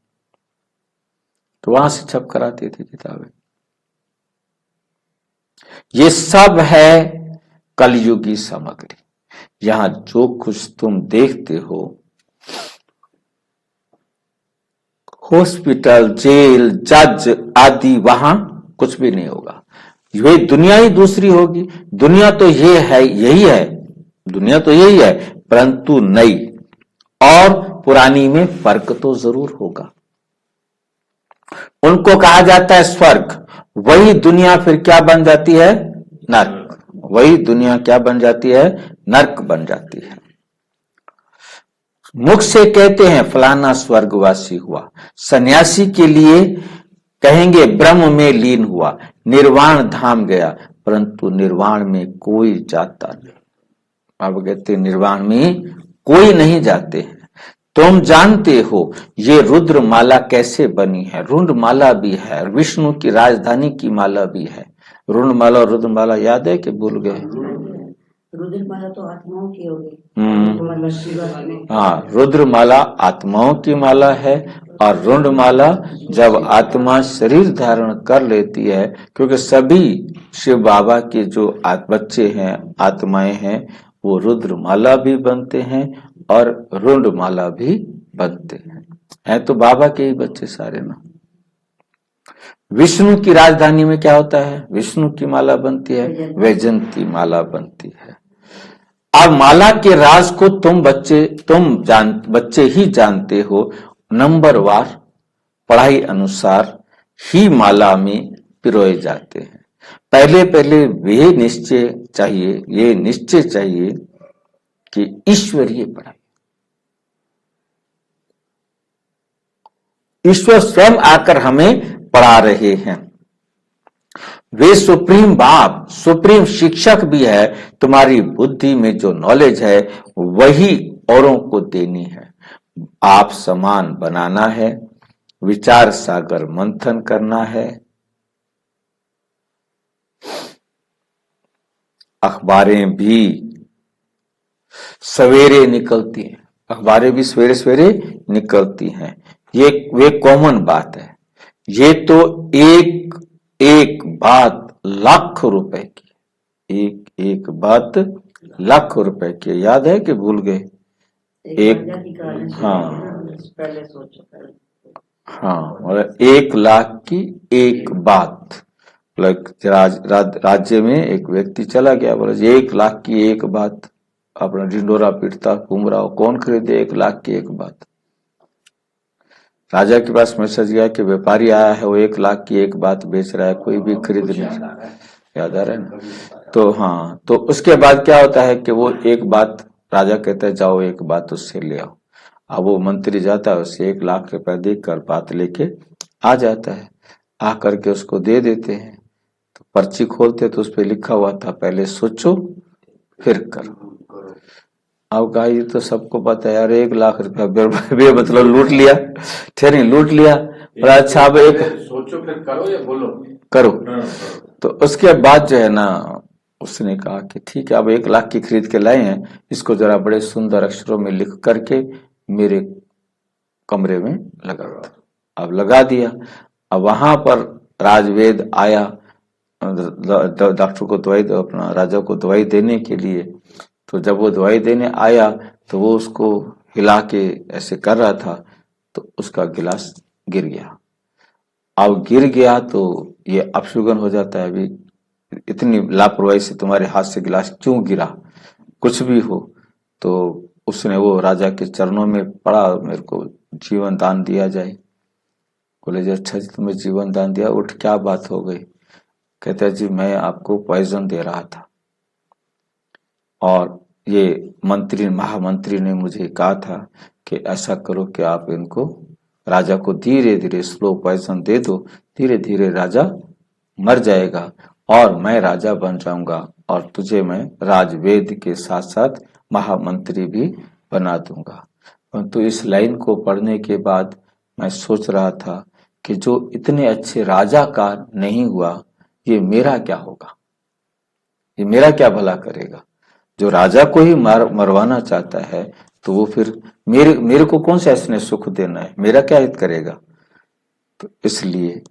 तो वहां से छप कर आती थी किताबें। ये सब है कलयुगी सामग्री। यहां जो कुछ तुम देखते हो, हॉस्पिटल, जेल, जज आदि, वहां कुछ भी नहीं होगा। ये दुनिया ही दूसरी होगी। दुनिया तो ये है, यही है, दुनिया तो यही है, परंतु नई और पुरानी में फर्क तो जरूर होगा। उनको कहा जाता है स्वर्ग, वही दुनिया फिर क्या बन जाती है, नर्क। वही दुनिया क्या बन जाती है, नर्क बन जाती है। मुख से कहते हैं फलाना स्वर्गवासी हुआ, सन्यासी के लिए कहेंगे ब्रह्म में लीन हुआ, निर्वाण धाम गया, परंतु निर्वाण में कोई जाता नहीं। आप कहते निर्वाण में कोई नहीं जाते हैं। तुम जानते हो ये रुद्र माला कैसे बनी है, रुंड माला भी है, विष्णु की राजधानी की माला भी है। रुंड माला और रुद्र माला याद है कि भूल गए? रुद्रमाला तो आत्माओं की हो गई। हम्म, शिवा में हाँ, रुद्रमाला आत्माओं की माला है और रुंडमाला जब आत्मा शरीर धारण कर लेती है, क्योंकि सभी शिव बाबा के जो बच्चे हैं, आत्माएं हैं, वो रुद्रमाला भी बनते हैं और रुंडमाला भी बनते हैं तो बाबा के ही बच्चे सारे ना। विष्णु की राजधानी में क्या होता है? विष्णु की माला बनती है, वैजयंती माला बनती है। अब माला के राज को तुम बच्चे ही जानते हो। नंबरवार पढ़ाई अनुसार ही माला में पिरोए जाते हैं। पहले पहले ये निश्चय चाहिए कि ईश्वरीय पढ़ाई, ईश्वर स्वयं आकर हमें पढ़ा रहे हैं। वे सुप्रीम बाप, सुप्रीम शिक्षक भी है। तुम्हारी बुद्धि में जो नॉलेज है वही औरों को देनी है। आप समान बनाना है, विचार सागर मंथन करना है। अखबारें भी सवेरे निकलती हैं, अखबारें भी सवेरे सवेरे निकलती हैं। वे कॉमन बात है। ये तो एक बात लाख रुपए की, एक बात लाख रुपए की। याद है कि भूल गए? पहले सोचो पहले। हाँ, मतलब 1 लाख की एक बात। राज्य में एक व्यक्ति चला गया, बोला 1 लाख की एक बात, अपना ढिंडोरा पीटता घूम रहा हो, कौन खरीदे 1 लाख की एक बात। राजा के पास मैसेज गया कि व्यापारी आया है, वो 1 लाख की एक बात बेच रहा है, कोई भी खरीद नहीं। याद आ रहा है ना? तो हाँ, तो उसके बाद क्या होता है कि वो एक बात, राजा कहता है जाओ एक बात उससे ले आओ। अब वो मंत्री जाता है, उससे 1 लाख रुपए देकर बात लेके आ जाता है। आ करके उसको दे देते हैं। तो पर्ची खोलते तो उस पर लिखा हुआ था पहले सोचो फिर करो। अब कहा ये तो सबको पता है यार, 1 लाख रुपया मतलब लूट लिया, ठहरी लूट लिया। और अच्छा अब एक सोचो फिर करो या बोलो करो। तो उसके बाद जो है ना, उसने कहा कि ठीक है, अब 1 लाख की खरीद के लाए हैं, इसको जरा बड़े सुंदर अक्षरों में लिख करके मेरे कमरे में लगा दो। अब लगा दिया। अब वहां पर राजवेद आया डॉक्टर को दवाई, अपना राजा को दवाई देने के लिए। तो जब वो दवाई देने आया तो वो उसको हिला के ऐसे कर रहा था, तो उसका गिलास गिर गया। अब गिर गया तो ये अपशुगन हो जाता है, अभी इतनी लापरवाही से तुम्हारे हाथ से गिलास क्यों गिरा, कुछ भी हो। तो उसने वो राजा के चरणों में पड़ा, मेरे को जीवन दान दिया जाए। बोले जी अच्छा जी, तुम्हें जीवन दान दिया, उठ क्या बात हो गई? कहते हैं जी मैं आपको पॉइजन दे रहा था और ये महामंत्री ने मुझे कहा था कि ऐसा करो कि आप इनको, राजा को धीरे धीरे स्लो पॉइजन दे दो, धीरे धीरे राजा मर जाएगा और मैं राजा बन जाऊंगा और तुझे मैं राजवेद के साथ साथ महामंत्री भी बना दूंगा। परंतु इस लाइन को पढ़ने के बाद मैं सोच रहा था कि जो इतने अच्छे राजा का नहीं हुआ, ये मेरा क्या होगा, ये मेरा क्या भला करेगा। जो राजा को ही मरवाना चाहता है तो वो फिर मेरे को कौन सा इसने सुख देना है, मेरा क्या हित करेगा। तो इसलिए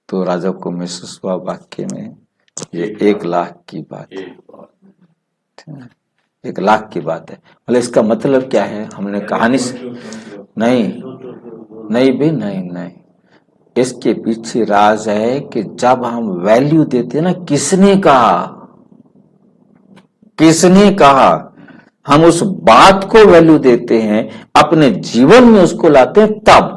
तो राजा को महसूस हुआ वाक्य में ये 1 लाख की बात है, 1 लाख की बात है। मतलब इसका मतलब क्या है, हमने कहानी से नहीं, इसके पीछे राज है कि जब हम वैल्यू देते हैं ना, किसने कहा, हम उस बात को वैल्यू देते हैं, अपने जीवन में उसको लाते हैं तब।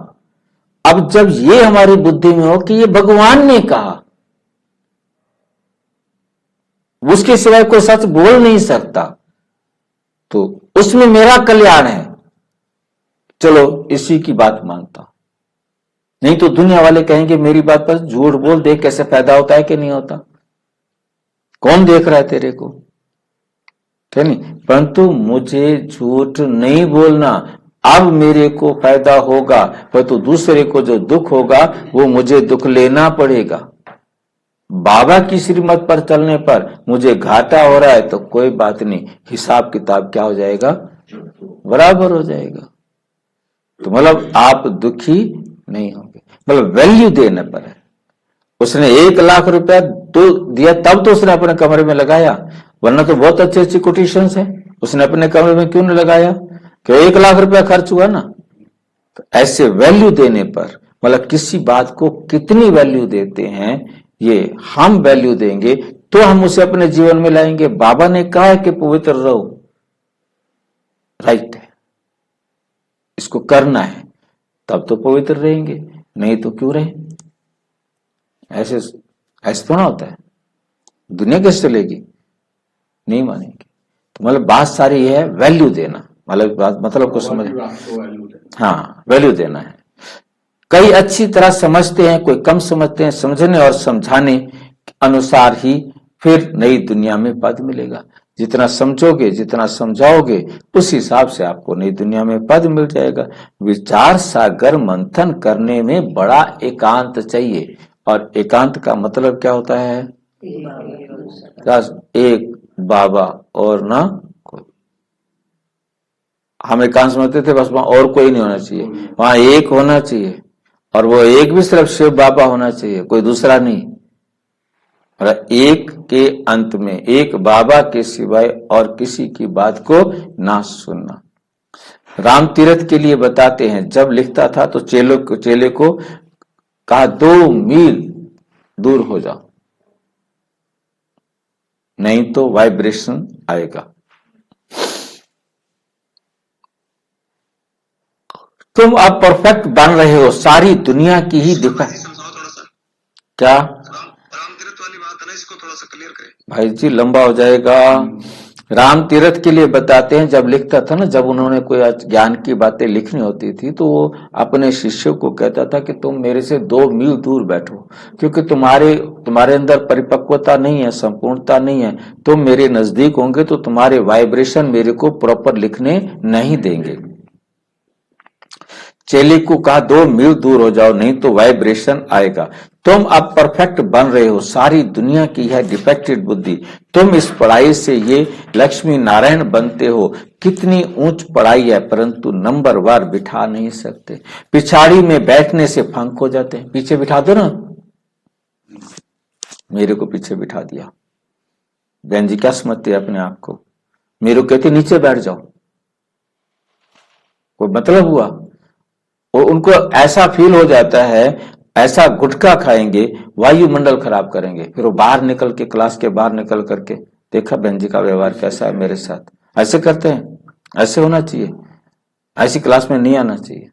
अब जब ये हमारी बुद्धि में हो कि ये भगवान ने कहा, उसके सिवाय कोई सच बोल नहीं सकता, तो उसमें मेरा कल्याण है, चलो इसी की बात मानता। नहीं तो दुनिया वाले कहेंगे मेरी बात पर झूठ बोल, देख कैसे फायदा होता है कि नहीं होता, कौन देख रहा है तेरे को, ठीक नहीं। परंतु मुझे झूठ नहीं बोलना, अब मेरे को फायदा होगा, परंतु दूसरे को जो दुख होगा वो मुझे दुख लेना पड़ेगा। बाबा की श्रीमत पर चलने पर मुझे घाटा हो रहा है तो कोई बात नहीं, हिसाब किताब क्या हो जाएगा, बराबर हो जाएगा। तो मतलब आप दुखी नहीं होंगे, मतलब वैल्यू देने पर है। उसने 1 लाख रुपया तो दिया तब तो उसने अपने कमरे में लगाया, वरना तो बहुत अच्छी अच्छी कोटेशंस है, उसने अपने कमरे में क्यों नहीं लगाया, कि 1 लाख रुपया खर्च हुआ ना। तो ऐसे वैल्यू देने पर, मतलब किसी बात को कितनी वैल्यू देते हैं, ये हम वैल्यू देंगे तो हम उसे अपने जीवन में लाएंगे। बाबा ने कहा है कि पवित्र रहो, राइट है, इसको करना है, तब तो पवित्र रहेंगे, नहीं तो क्यों रहे। ऐसे ऐसे थोड़ा होता है, दुनिया कैसे चलेगी, नहीं मानेंगे। तो मतलब बात सारी है वैल्यू देना, मतलब को समझ, हाँ वैल्यू देना है। कई अच्छी तरह समझते हैं, कोई कम समझते हैं, समझने और समझाने के अनुसार ही फिर नई दुनिया में पद मिलेगा। जितना समझोगे, जितना समझाओगे, उस हिसाब से आपको नई दुनिया में पद मिल जाएगा। विचार सागर मंथन करने में बड़ा एकांत चाहिए, और एकांत का मतलब क्या होता है, एक बाबा और ना कोई। हम एकांत समझते थे बस वहां और कोई नहीं होना चाहिए, वहां एक होना चाहिए, और वो एक भी सिर्फ शिव बाबा होना चाहिए, कोई दूसरा नहीं। और एक के अंत में एक बाबा के सिवाय और किसी की बात को ना सुनना। राम तीर्थ के लिए बताते हैं, जब लिखता था तो चेले को कहा 2 मील दूर हो जाओ, नहीं तो वाइब्रेशन आएगा। तुम अब परफेक्ट बन रहे हो, सारी दुनिया की ही डिफेक्ट। समझाओ थोड़ा सा, क्या राम तीर्थ वाली बात है ना, इसको थोड़ा सा क्लियर करें। भाई जी, लंबा हो जाएगा। राम तीर्थ के लिए बताते हैं, जब लिखता था ना, जब उन्होंने कोई ज्ञान की बातें लिखनी होती थी तो वो अपने शिष्यों को कहता था कि तुम मेरे से 2 मील दूर बैठो, क्योंकि तुम्हारे अंदर परिपक्वता नहीं है, संपूर्णता नहीं है। तुम मेरे नजदीक होंगे तो तुम्हारे वाइब्रेशन मेरे को प्रॉपर लिखने नहीं देंगे। चेले को कहा 2 मील दूर हो जाओ, नहीं तो वाइब्रेशन आएगा। तुम अब परफेक्ट बन रहे हो, सारी दुनिया की है डिफेक्टेड बुद्धि। तुम इस पढ़ाई से ये लक्ष्मी नारायण बनते हो। कितनी ऊंच पढ़ाई है, परंतु नंबर वार बिठा नहीं सकते। पिछाड़ी में बैठने से फंक हो जाते हैं। पीछे बिठा दो ना, मेरे को पीछे बिठा दिया, बहन जी क्या समझते हैं अपने आप को, मेरे को कहते नीचे बैठ जाओ, कोई मतलब हुआ। और उनको ऐसा फील हो जाता है, ऐसा गुटखा खाएंगे, वायुमंडल खराब करेंगे, फिर वो बाहर निकल के, क्लास के बाहर निकल करके, देखा बहन जी का व्यवहार कैसा है मेरे साथ, ऐसे करते हैं, ऐसे होना चाहिए, ऐसी क्लास में नहीं आना चाहिए।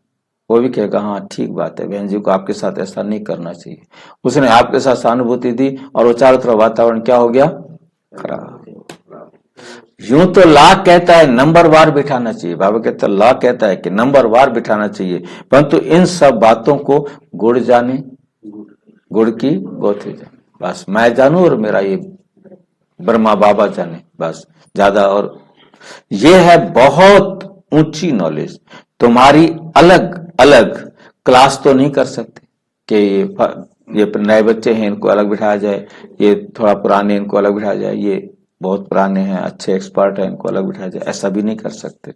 वो भी कहेगा हाँ ठीक बात है, बहन जी को आपके साथ ऐसा नहीं करना चाहिए। उसने आपके साथ सहानुभूति दी और वो चारों तरफ वातावरण क्या हो गया, खराब। यूं तो लॉ कहता है नंबर वार बिठाना चाहिए, बाबा कहता है लॉ कहता है कि नंबर वार बिठाना चाहिए, परंतु इन सब बातों को गुड़ जाने, गुड़ की गोथी जाने, बस मैं जानू और मेरा ये ब्रह्मा बाबा जाने, बस ज्यादा। और ये है बहुत ऊंची नॉलेज। तुम्हारी अलग अलग क्लास तो नहीं कर सकते कि ये नए बच्चे हैं इनको अलग बिठाया जाए, ये थोड़ा पुराने इनको अलग बिठाया जाए, ये बहुत पुराने हैं अच्छे एक्सपर्ट हैं इनको अलग बिठाया जाए, ऐसा भी नहीं कर सकते।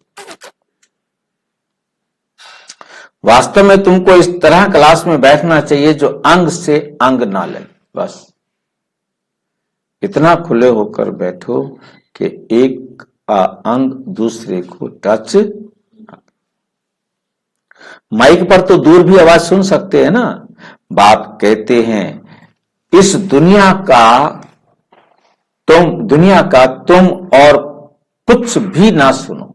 वास्तव में तुमको इस तरह क्लास में बैठना चाहिए जो अंग से अंग ना ले, बस इतना खुले होकर बैठो कि एक अंग दूसरे को टच। माइक पर तो दूर भी आवाज सुन सकते हैं ना। बाप कहते हैं इस दुनिया का तुम और कुछ भी ना सुनो,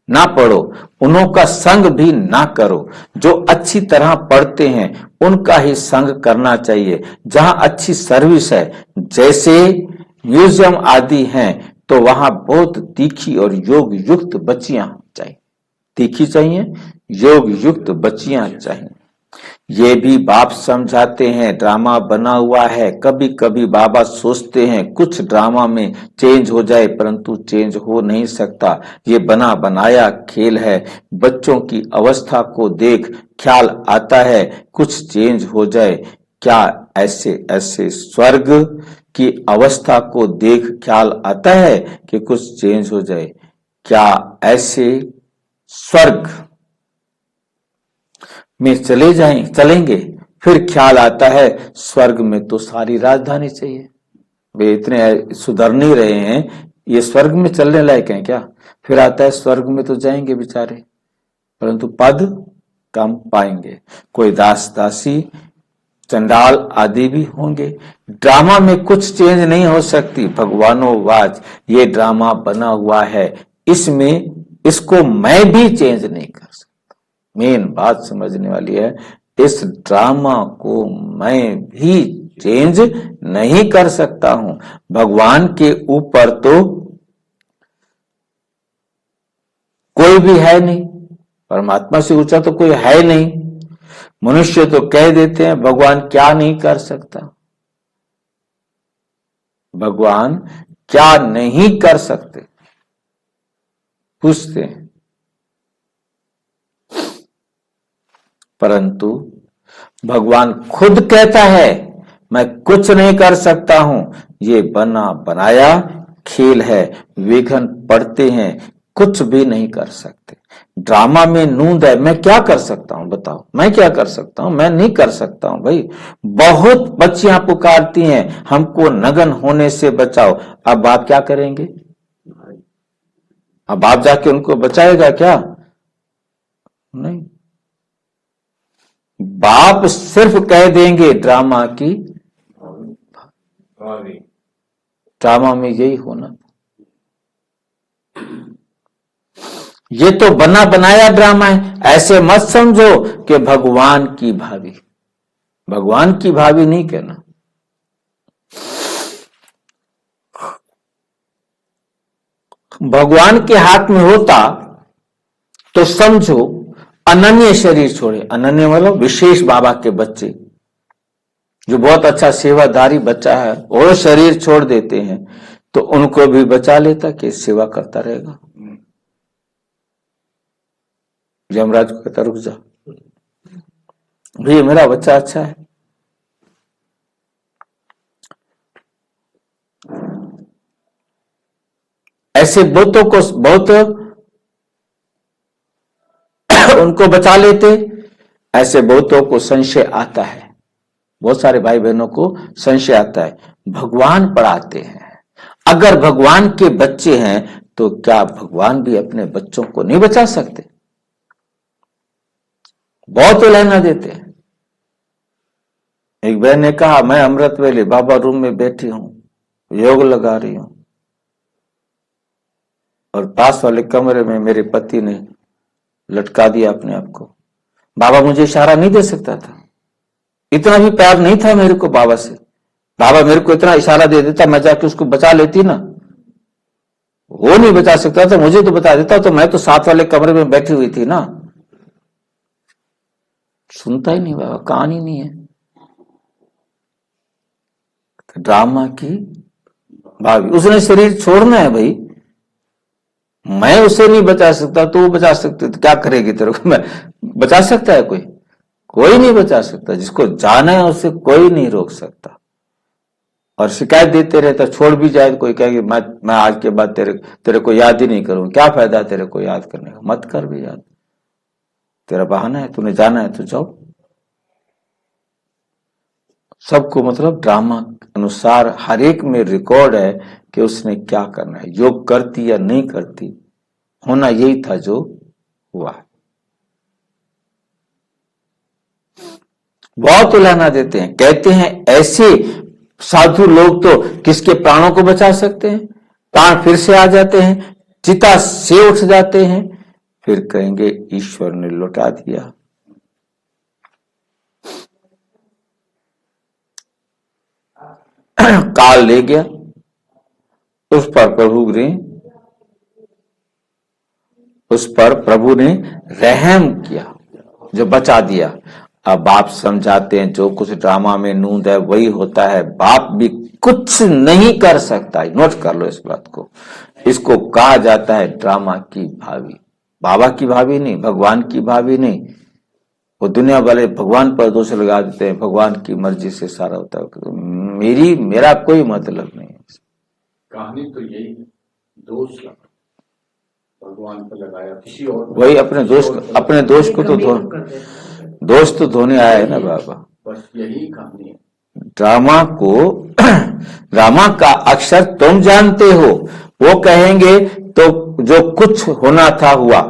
ना पढ़ो, उन्हों का संग भी ना करो। जो अच्छी तरह पढ़ते हैं उनका ही संग करना चाहिए। जहां अच्छी सर्विस है, जैसे म्यूजियम आदि हैं, तो वहां बहुत तीखी और योग युक्त बच्चियां चाहिए, तीखी चाहिए, योग युक्त बच्चियां चाहिए। ये भी बाप समझाते हैं ड्रामा बना हुआ है। कभी कभी बाबा सोचते हैं कुछ ड्रामा में चेंज हो जाए, परंतु चेंज हो नहीं सकता। ये बना बनाया खेल है। बच्चों की अवस्था को देख ख्याल आता है कुछ चेंज हो जाए, क्या ऐसे ऐसे स्वर्ग की अवस्था को देख ख्याल आता है कि कुछ चेंज हो जाए? क्या ऐसे स्वर्ग में चलेंगे? फिर ख्याल आता है स्वर्ग में तो सारी राजधानी चाहिए। वे इतने सुधर नहीं रहे हैं, ये स्वर्ग में चलने लायक हैं क्या? फिर आता है स्वर्ग में तो जाएंगे बेचारे, परंतु पद कम पाएंगे। कोई दास दासी चंडाल आदि भी होंगे। ड्रामा में कुछ चेंज नहीं हो सकती। भगवानोवाच ये ड्रामा बना हुआ है, इसको मैं भी चेंज नहीं कर सकता। मेन बात समझने वाली है, इस ड्रामा को मैं भी चेंज नहीं कर सकता हूं। भगवान के ऊपर तो कोई भी है नहीं, परमात्मा से ऊंचा तो कोई है नहीं। मनुष्य तो कह देते हैं भगवान क्या नहीं कर सकता। भगवान क्या नहीं कर सकते पूछते हैं, परंतु भगवान खुद कहता है मैं कुछ नहीं कर सकता हूं। ये बना बनाया खेल है, विघ्न पड़ते हैं, कुछ भी नहीं कर सकते। ड्रामा में नूंद है, मैं क्या कर सकता हूं बताओ? मैं क्या कर सकता हूं? मैं नहीं कर सकता हूं भाई। बहुत बच्चियां पुकारती हैं हमको नग्न होने से बचाओ। अब बाप क्या करेंगे? अब बाप जाके उनको बचाएगा क्या? नहीं, बाप सिर्फ कह देंगे ड्रामा की, ड्रामा में यही होना। ये तो बना बनाया ड्रामा है। ऐसे मत समझो कि भगवान की भाभी, भगवान की भाभी नहीं कहना। भगवान के हाथ में होता तो समझो अनन्य शरीर छोड़े। अनन्य मतलब विशेष बाबा के बच्चे, जो बहुत अच्छा सेवादारी बच्चा है, वो शरीर छोड़ देते हैं तो उनको भी बचा लेता कि सेवा करता रहेगा। यमराज को कहता रुक जा भैया, मेरा बच्चा अच्छा है। ऐसे बहुतों को बहुत उनको बचा लेते। ऐसे बहुतों को संशय आता है, बहुत सारे भाई बहनों को संशय आता है। भगवान पढ़ाते हैं, अगर भगवान के बच्चे हैं तो क्या भगवान भी अपने बच्चों को नहीं बचा सकते? बहुत उलझना देते हैं। एक बहन ने कहा मैं अमृत वेले बाबा रूम में बैठी हूं, योग लगा रही हूं, और पास वाले कमरे में मेरे पति ने लटका दिया अपने आप को। बाबा मुझे इशारा नहीं दे सकता था, इतना भी प्यार नहीं था मेरे को बाबा से। बाबा मेरे को इतना इशारा दे देता, मैं जाके उसको बचा लेती ना। वो नहीं बचा सकता था, मुझे तो बता देता, तो मैं तो साथ वाले कमरे में बैठी हुई थी ना। सुनता ही नहीं बाबा, कान ही नहीं है। ड्रामा की भाभी, उसने शरीर छोड़ना है भाई। मैं उसे नहीं बचा सकता तो वो बचा सकते, तो क्या करेगी तेरे को? मैं बचा सकता है कोई? कोई नहीं बचा सकता। जिसको जाना है उसे कोई नहीं रोक सकता। और शिकायत देते रहता, छोड़ भी जाए तो कोई कहेगी मैं आज के बाद तेरे को याद ही नहीं करूं। क्या फायदा तेरे को याद करने का? मत कर भी याद, तेरा बहाना है, तूने जाना है तो जाओ। सबको मतलब ड्रामा अनुसार हर एक में रिकॉर्ड है कि उसने क्या करना है, योग करती या नहीं करती। होना यही था जो हुआ। बहुत उलाहना देते हैं, कहते हैं ऐसे साधु लोग तो किसके प्राणों को बचा सकते हैं? प्राण फिर से आ जाते हैं, चिता से उठ जाते हैं, फिर कहेंगे ईश्वर ने लौटा दिया। काल ले गया, उस पर प्रभु ने रहम किया, जो बचा दिया। अब बाप समझाते हैं जो कुछ ड्रामा में नूंद है वही होता है। बाप भी कुछ नहीं कर सकता। नोट कर लो इस बात को। इसको कहा जाता है ड्रामा की भाभी। बाबा की भाभी नहीं, भगवान की भाभी नहीं, वो दुनिया वाले भगवान पर दोष लगा देते हैं, भगवान की मर्जी से सारा होता है। मेरा कोई मतलब नहीं है। कहानी तो यही है, दोष लगा भगवान पर लगाया किसी और, वही अपने दोस्त को तो दोस्त तो धोने आया है ना बाबा। बस यही कहानी है। ड्रामा का अक्षर तुम जानते हो। वो कहेंगे तो जो कुछ होना था हुआ,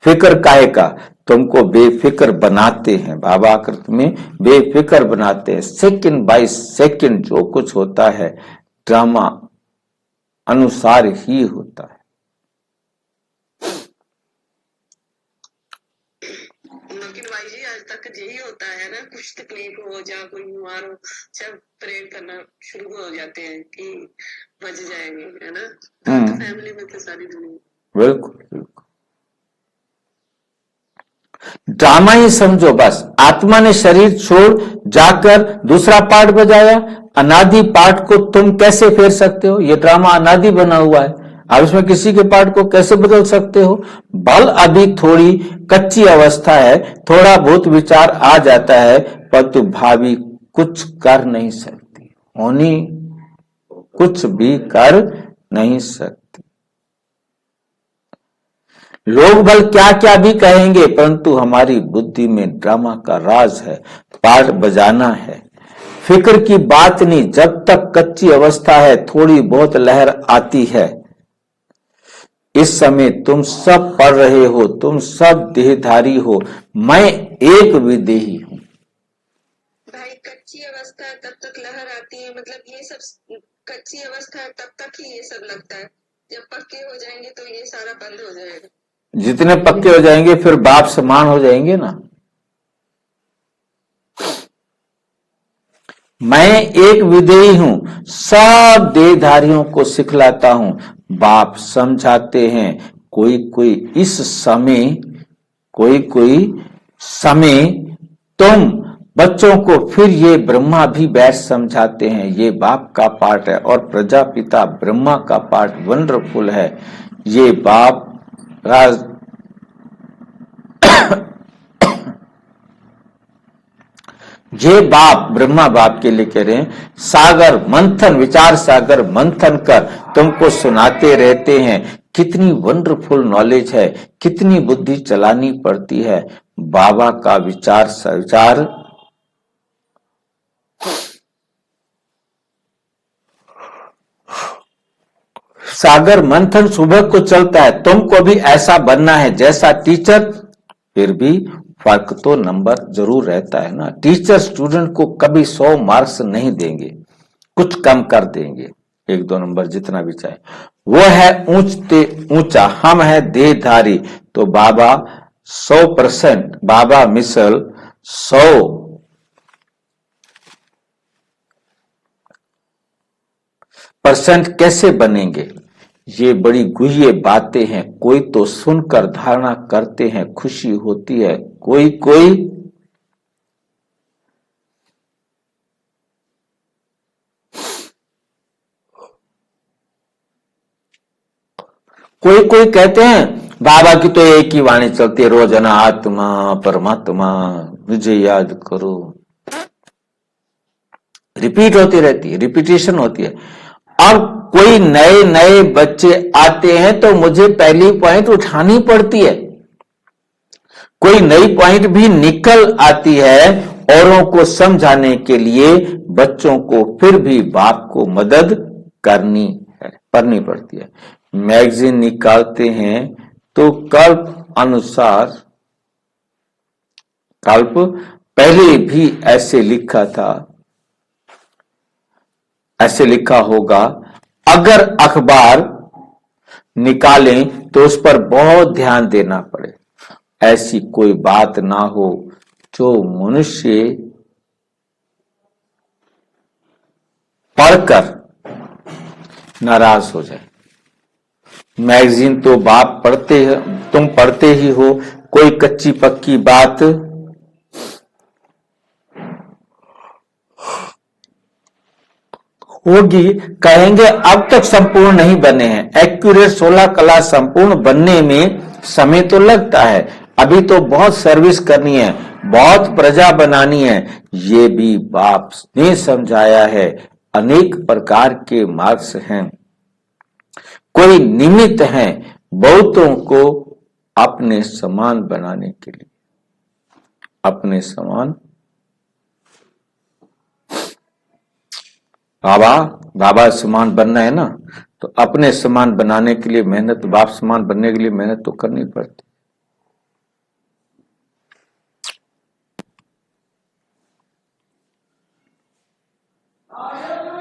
फिक्र काहे का। तुमको बेफिक्र बनाते हैं बाबा, आकर तुम्हें बेफिक्र बनाते हैं। सेकंड बाय सेकंड जो कुछ होता है ड्रामा अनुसार ही होता है। लेकिन भाई जी आज तक यही होता है ना, कुछ तकलीफ हो या कोई बीमार हो, सब प्रेयर करना शुरू हो जाते हैं कि बच जाएंगे, है ना। तो फैमिली में तो सारी दुनिया बिल्कुल ड्रामा ही समझो बस। आत्मा ने शरीर छोड़ जाकर दूसरा पार्ट बजाया। अनादि पार्ट को तुम कैसे फेर सकते हो? ये ड्रामा अनादि बना हुआ है। आप इसमें किसी के पार्ट को कैसे बदल सकते हो? बल अभी थोड़ी कच्ची अवस्था है, थोड़ा बहुत विचार आ जाता है, परंतु भाभी कुछ कर नहीं सकती, होनी कुछ भी कर नहीं सकती। लोग भल क्या क्या भी कहेंगे, परंतु हमारी बुद्धि में ड्रामा का राज है, पार्ट बजाना है। फिक्र की बात नहीं, जब तक कच्ची अवस्था है, थोड़ी बहुत लहर आती है। इस समय तुम सब पढ़ रहे हो, तुम सब देहधारी हो, मैं एक विदेही हूं। भाई कच्ची अवस्था है तब तक लहर आती है, मतलब ये सब कच्ची अवस्था है तब तक ही ये सब लगता है। जब पक्के हो जाएंगे तो ये सारा बंद हो जाएगा। जितने पक्के हो जाएंगे फिर बाप समान हो जाएंगे ना। मैं एक विदेही हूं, सब देहधारियों को सिखलाता हूं। बाप समझाते हैं। कोई कोई समय तुम बच्चों को फिर ये ब्रह्मा भी बैठ समझाते हैं। ये बाप का पार्ट है और प्रजापिता ब्रह्मा का पार्ट वंडरफुल है। ये बाप राज ये बाप ब्रह्मा बाप के लिए कह रहे हैं, सागर मंथन, विचार सागर मंथन कर तुमको सुनाते रहते हैं। कितनी वंडरफुल नॉलेज है, कितनी बुद्धि चलानी पड़ती है। बाबा का विचार सागर मंथन सुबह को चलता है। तुमको भी ऐसा बनना है जैसा टीचर। फिर भी फर्क तो नंबर जरूर रहता है ना। टीचर स्टूडेंट को कभी 100 मार्क्स नहीं देंगे, कुछ कम कर देंगे, 1-2 नंबर जितना भी चाहे। वो है ऊंचा, हम है देहधारी। तो बाबा 100%, बाबा मिसल 100% कैसे बनेंगे? ये बड़ी गुह्य बातें हैं। कोई तो सुनकर धारणा करते हैं, खुशी होती है। कोई कहते हैं बाबा की तो एक ही वाणी चलती है, रोजाना आत्मा परमात्मा मुझे याद करो। रिपीट होती रहती है, रिपीटेशन होती है। अब कोई नए नए बच्चे आते हैं तो मुझे पहली पॉइंट उठानी पड़ती है। कोई नई पॉइंट भी निकल आती है औरों को समझाने के लिए, बच्चों को फिर भी बाप को मदद करनी पड़ती है। मैगजीन निकालते हैं तो कल्प अनुसार, कल्प पहले भी ऐसे लिखा था, ऐसे लिखा होगा। अगर अखबार निकालें तो उस पर बहुत ध्यान देना पड़े। ऐसी कोई बात ना हो जो मनुष्य पढ़कर नाराज हो जाए। मैगजीन तो बाप पढ़ते हैं, तुम पढ़ते ही हो। कोई कच्ची पक्की बात होगी, कहेंगे अब तक संपूर्ण नहीं बने हैं। एक्यूरेट 16 कला संपूर्ण बनने में समय तो लगता है, अभी तो बहुत सर्विस करनी है, बहुत प्रजा बनानी है, ये भी बाप ने समझाया है। अनेक प्रकार के मार्ग हैं, कोई निमित्त हैं बहुतों को अपने समान बनाने के लिए। अपने समान बाबा समान बनना है ना, तो अपने समान बनाने के लिए मेहनत, बाप समान बनने के लिए मेहनत तो करनी पड़ती।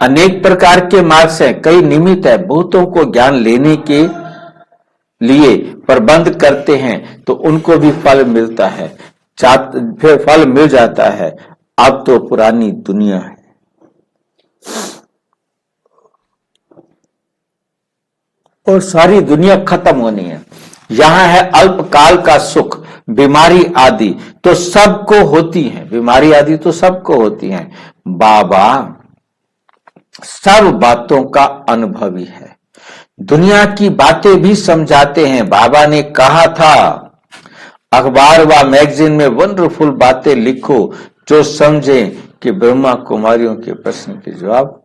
अनेक प्रकार के मार्ग से कई निमित्त है, बहुतों को ज्ञान लेने के लिए प्रबंध करते हैं तो उनको भी फल मिलता है, फिर फल मिल जाता है। अब तो पुरानी दुनिया है, और सारी दुनिया खत्म होनी है। यहां है अल्पकाल का सुख, बीमारी आदि तो सबको होती है, बीमारी आदि तो सबको होती है। बाबा सब बातों का अनुभवी है, दुनिया की बातें भी समझाते हैं। बाबा ने कहा था अखबार व मैगजीन में वंडरफुल बातें लिखो जो समझे कि ब्रह्मा कुमारियों के प्रश्न के जवाब।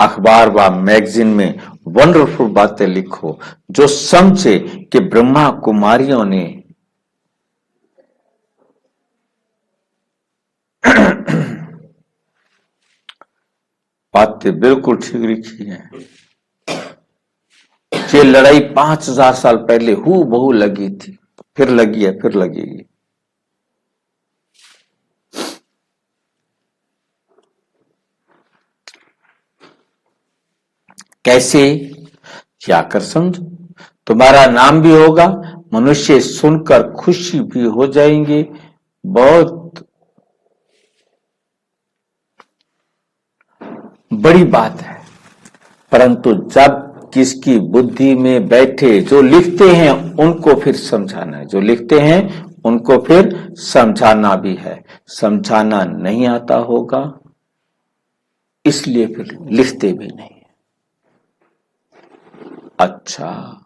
अखबार व मैगजीन में वंडरफुल बातें लिखो जो समझे कि ब्रह्मा कुमारियों ने बातें बिल्कुल ठीक लिखी है। ये लड़ाई 5000 साल पहले हू बहू लगी थी, फिर लगी है, फिर लगेगी। कैसे क्या कर समझो, तुम्हारा नाम भी होगा, मनुष्य सुनकर खुशी भी हो जाएंगे। बहुत बड़ी बात है, परंतु जब किसकी बुद्धि में बैठे, जो लिखते हैं उनको फिर समझाना है, जो लिखते हैं उनको फिर समझाना भी है। समझाना नहीं आता होगा इसलिए फिर लिखते भी नहीं। अच्छा,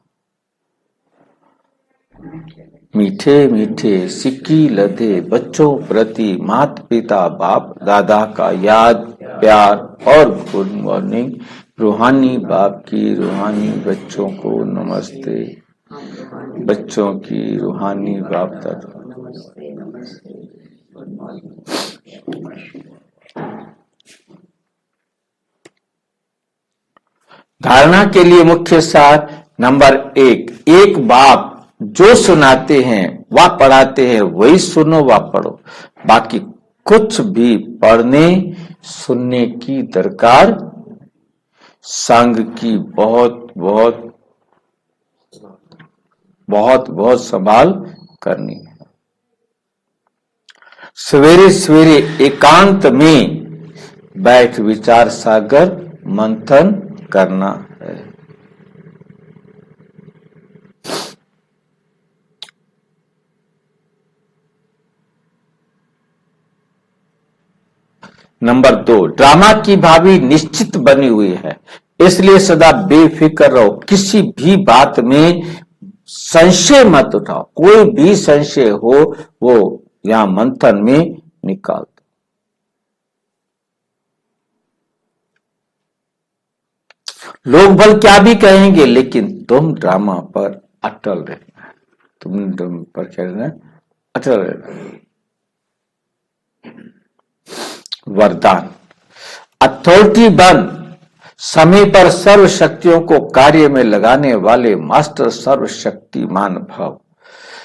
मीठे मीठे सिक्की लदे बच्चों प्रति माता पिता बाप दादा का याद प्यार और गुड मॉर्निंग। रूहानी बाप की रूहानी बच्चों को नमस्ते, बच्चों की रूहानी बाप दादा। धारणा के लिए मुख्य सार नंबर 1, एक बाप जो सुनाते हैं वह पढ़ाते हैं, वही सुनो व पढ़ो। बाकी कुछ भी पढ़ने सुनने की दरकार, संग की बहुत बहुत बहुत बहुत संभाल करनी है। सवेरे सवेरे एकांत में बैठ विचार सागर मंथन करना है। नंबर 2, ड्रामा की भावी निश्चित बनी हुई है, इसलिए सदा बेफिक्र रहो। किसी भी बात में संशय मत उठाओ, कोई भी संशय हो वो यहां मंथन में निकाल दो। लोग भल क्या भी कहेंगे, लेकिन तुम ड्रामा पर अटल रहना है। तुम ड्रामा पर क्या रहना है? अटल रहना। वरदान, अथॉरिटी बन, समय पर सर्व शक्तियों को कार्य में लगाने वाले मास्टर सर्वशक्तिमान भव।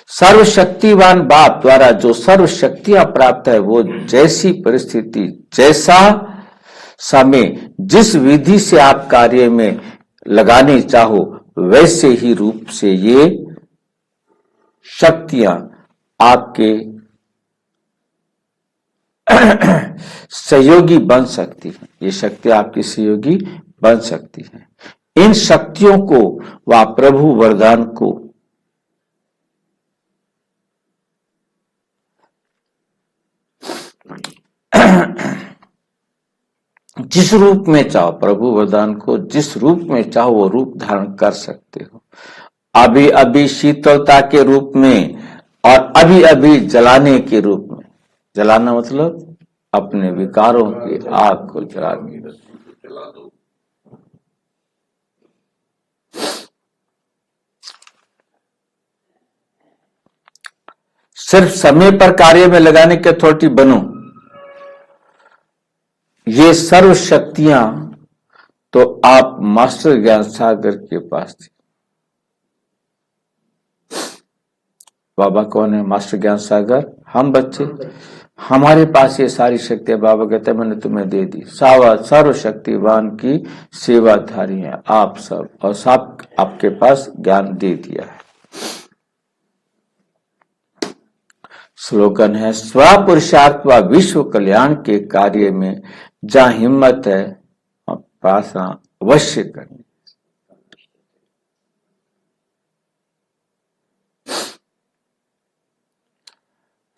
सर्वशक्तिवान बाप द्वारा जो सर्व शक्तियां प्राप्त है, वो जैसी परिस्थिति, जैसा समय, जिस विधि से आप कार्य में लगाने चाहो, वैसे ही रूप से ये शक्तियां आपके सहयोगी बन सकती है। ये शक्ति आपकी सहयोगी बन सकती है। इन शक्तियों को व प्रभु वरदान को जिस रूप में चाहो, प्रभु वरदान को जिस रूप में चाहो वो रूप धारण कर सकते हो। अभी अभी शीतलता के रूप में और अभी अभी जलाने के रूप में। जलाना मतलब अपने विकारों की आग को जलाना। चला दो। सिर्फ समय पर कार्य में लगाने की अथॉरिटी बनो। ये सर्व शक्तियां तो आप मास्टर ज्ञान सागर के पास थी। बाबा कौन है? मास्टर ज्ञान सागर। हम बच्चे, हमारे पास ये सारी शक्तियां, बाबा कहते हैं मैंने तुम्हें दे दी। सर्व शक्तिवान की सेवाधारी है आप सब, और सब आपके पास ज्ञान दे दिया है। स्लोगन है स्व पुरुषार्थ व विश्व कल्याण के कार्य में जहां हिम्मत है प्रार्थना अवश्य करनी।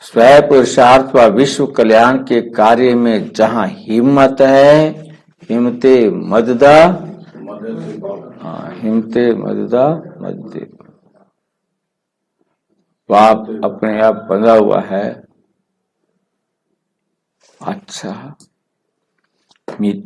स्व पुरुषार्थ व विश्व कल्याण के कार्य में जहां हिम्मत है, हिम्मते मददा, हिम्मते मददा मददे। आप अपने आप बंधा हुआ है। अच्छा,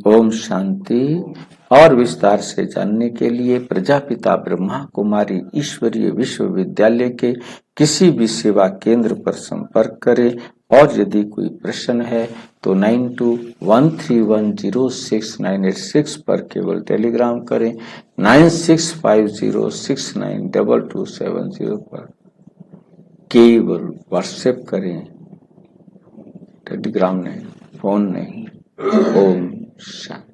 ओम शांति। और विस्तार से जानने के लिए प्रजापिता ब्रह्मा कुमारी ईश्वरीय विश्वविद्यालय के किसी भी सेवा केंद्र पर संपर्क करें। और यदि कोई प्रश्न है तो 9213106986 पर केवल टेलीग्राम करें, 9650692270 पर केवल व्हाट्सएप करें, टेलीग्राम नहीं, फोन नहीं। ओम शांति।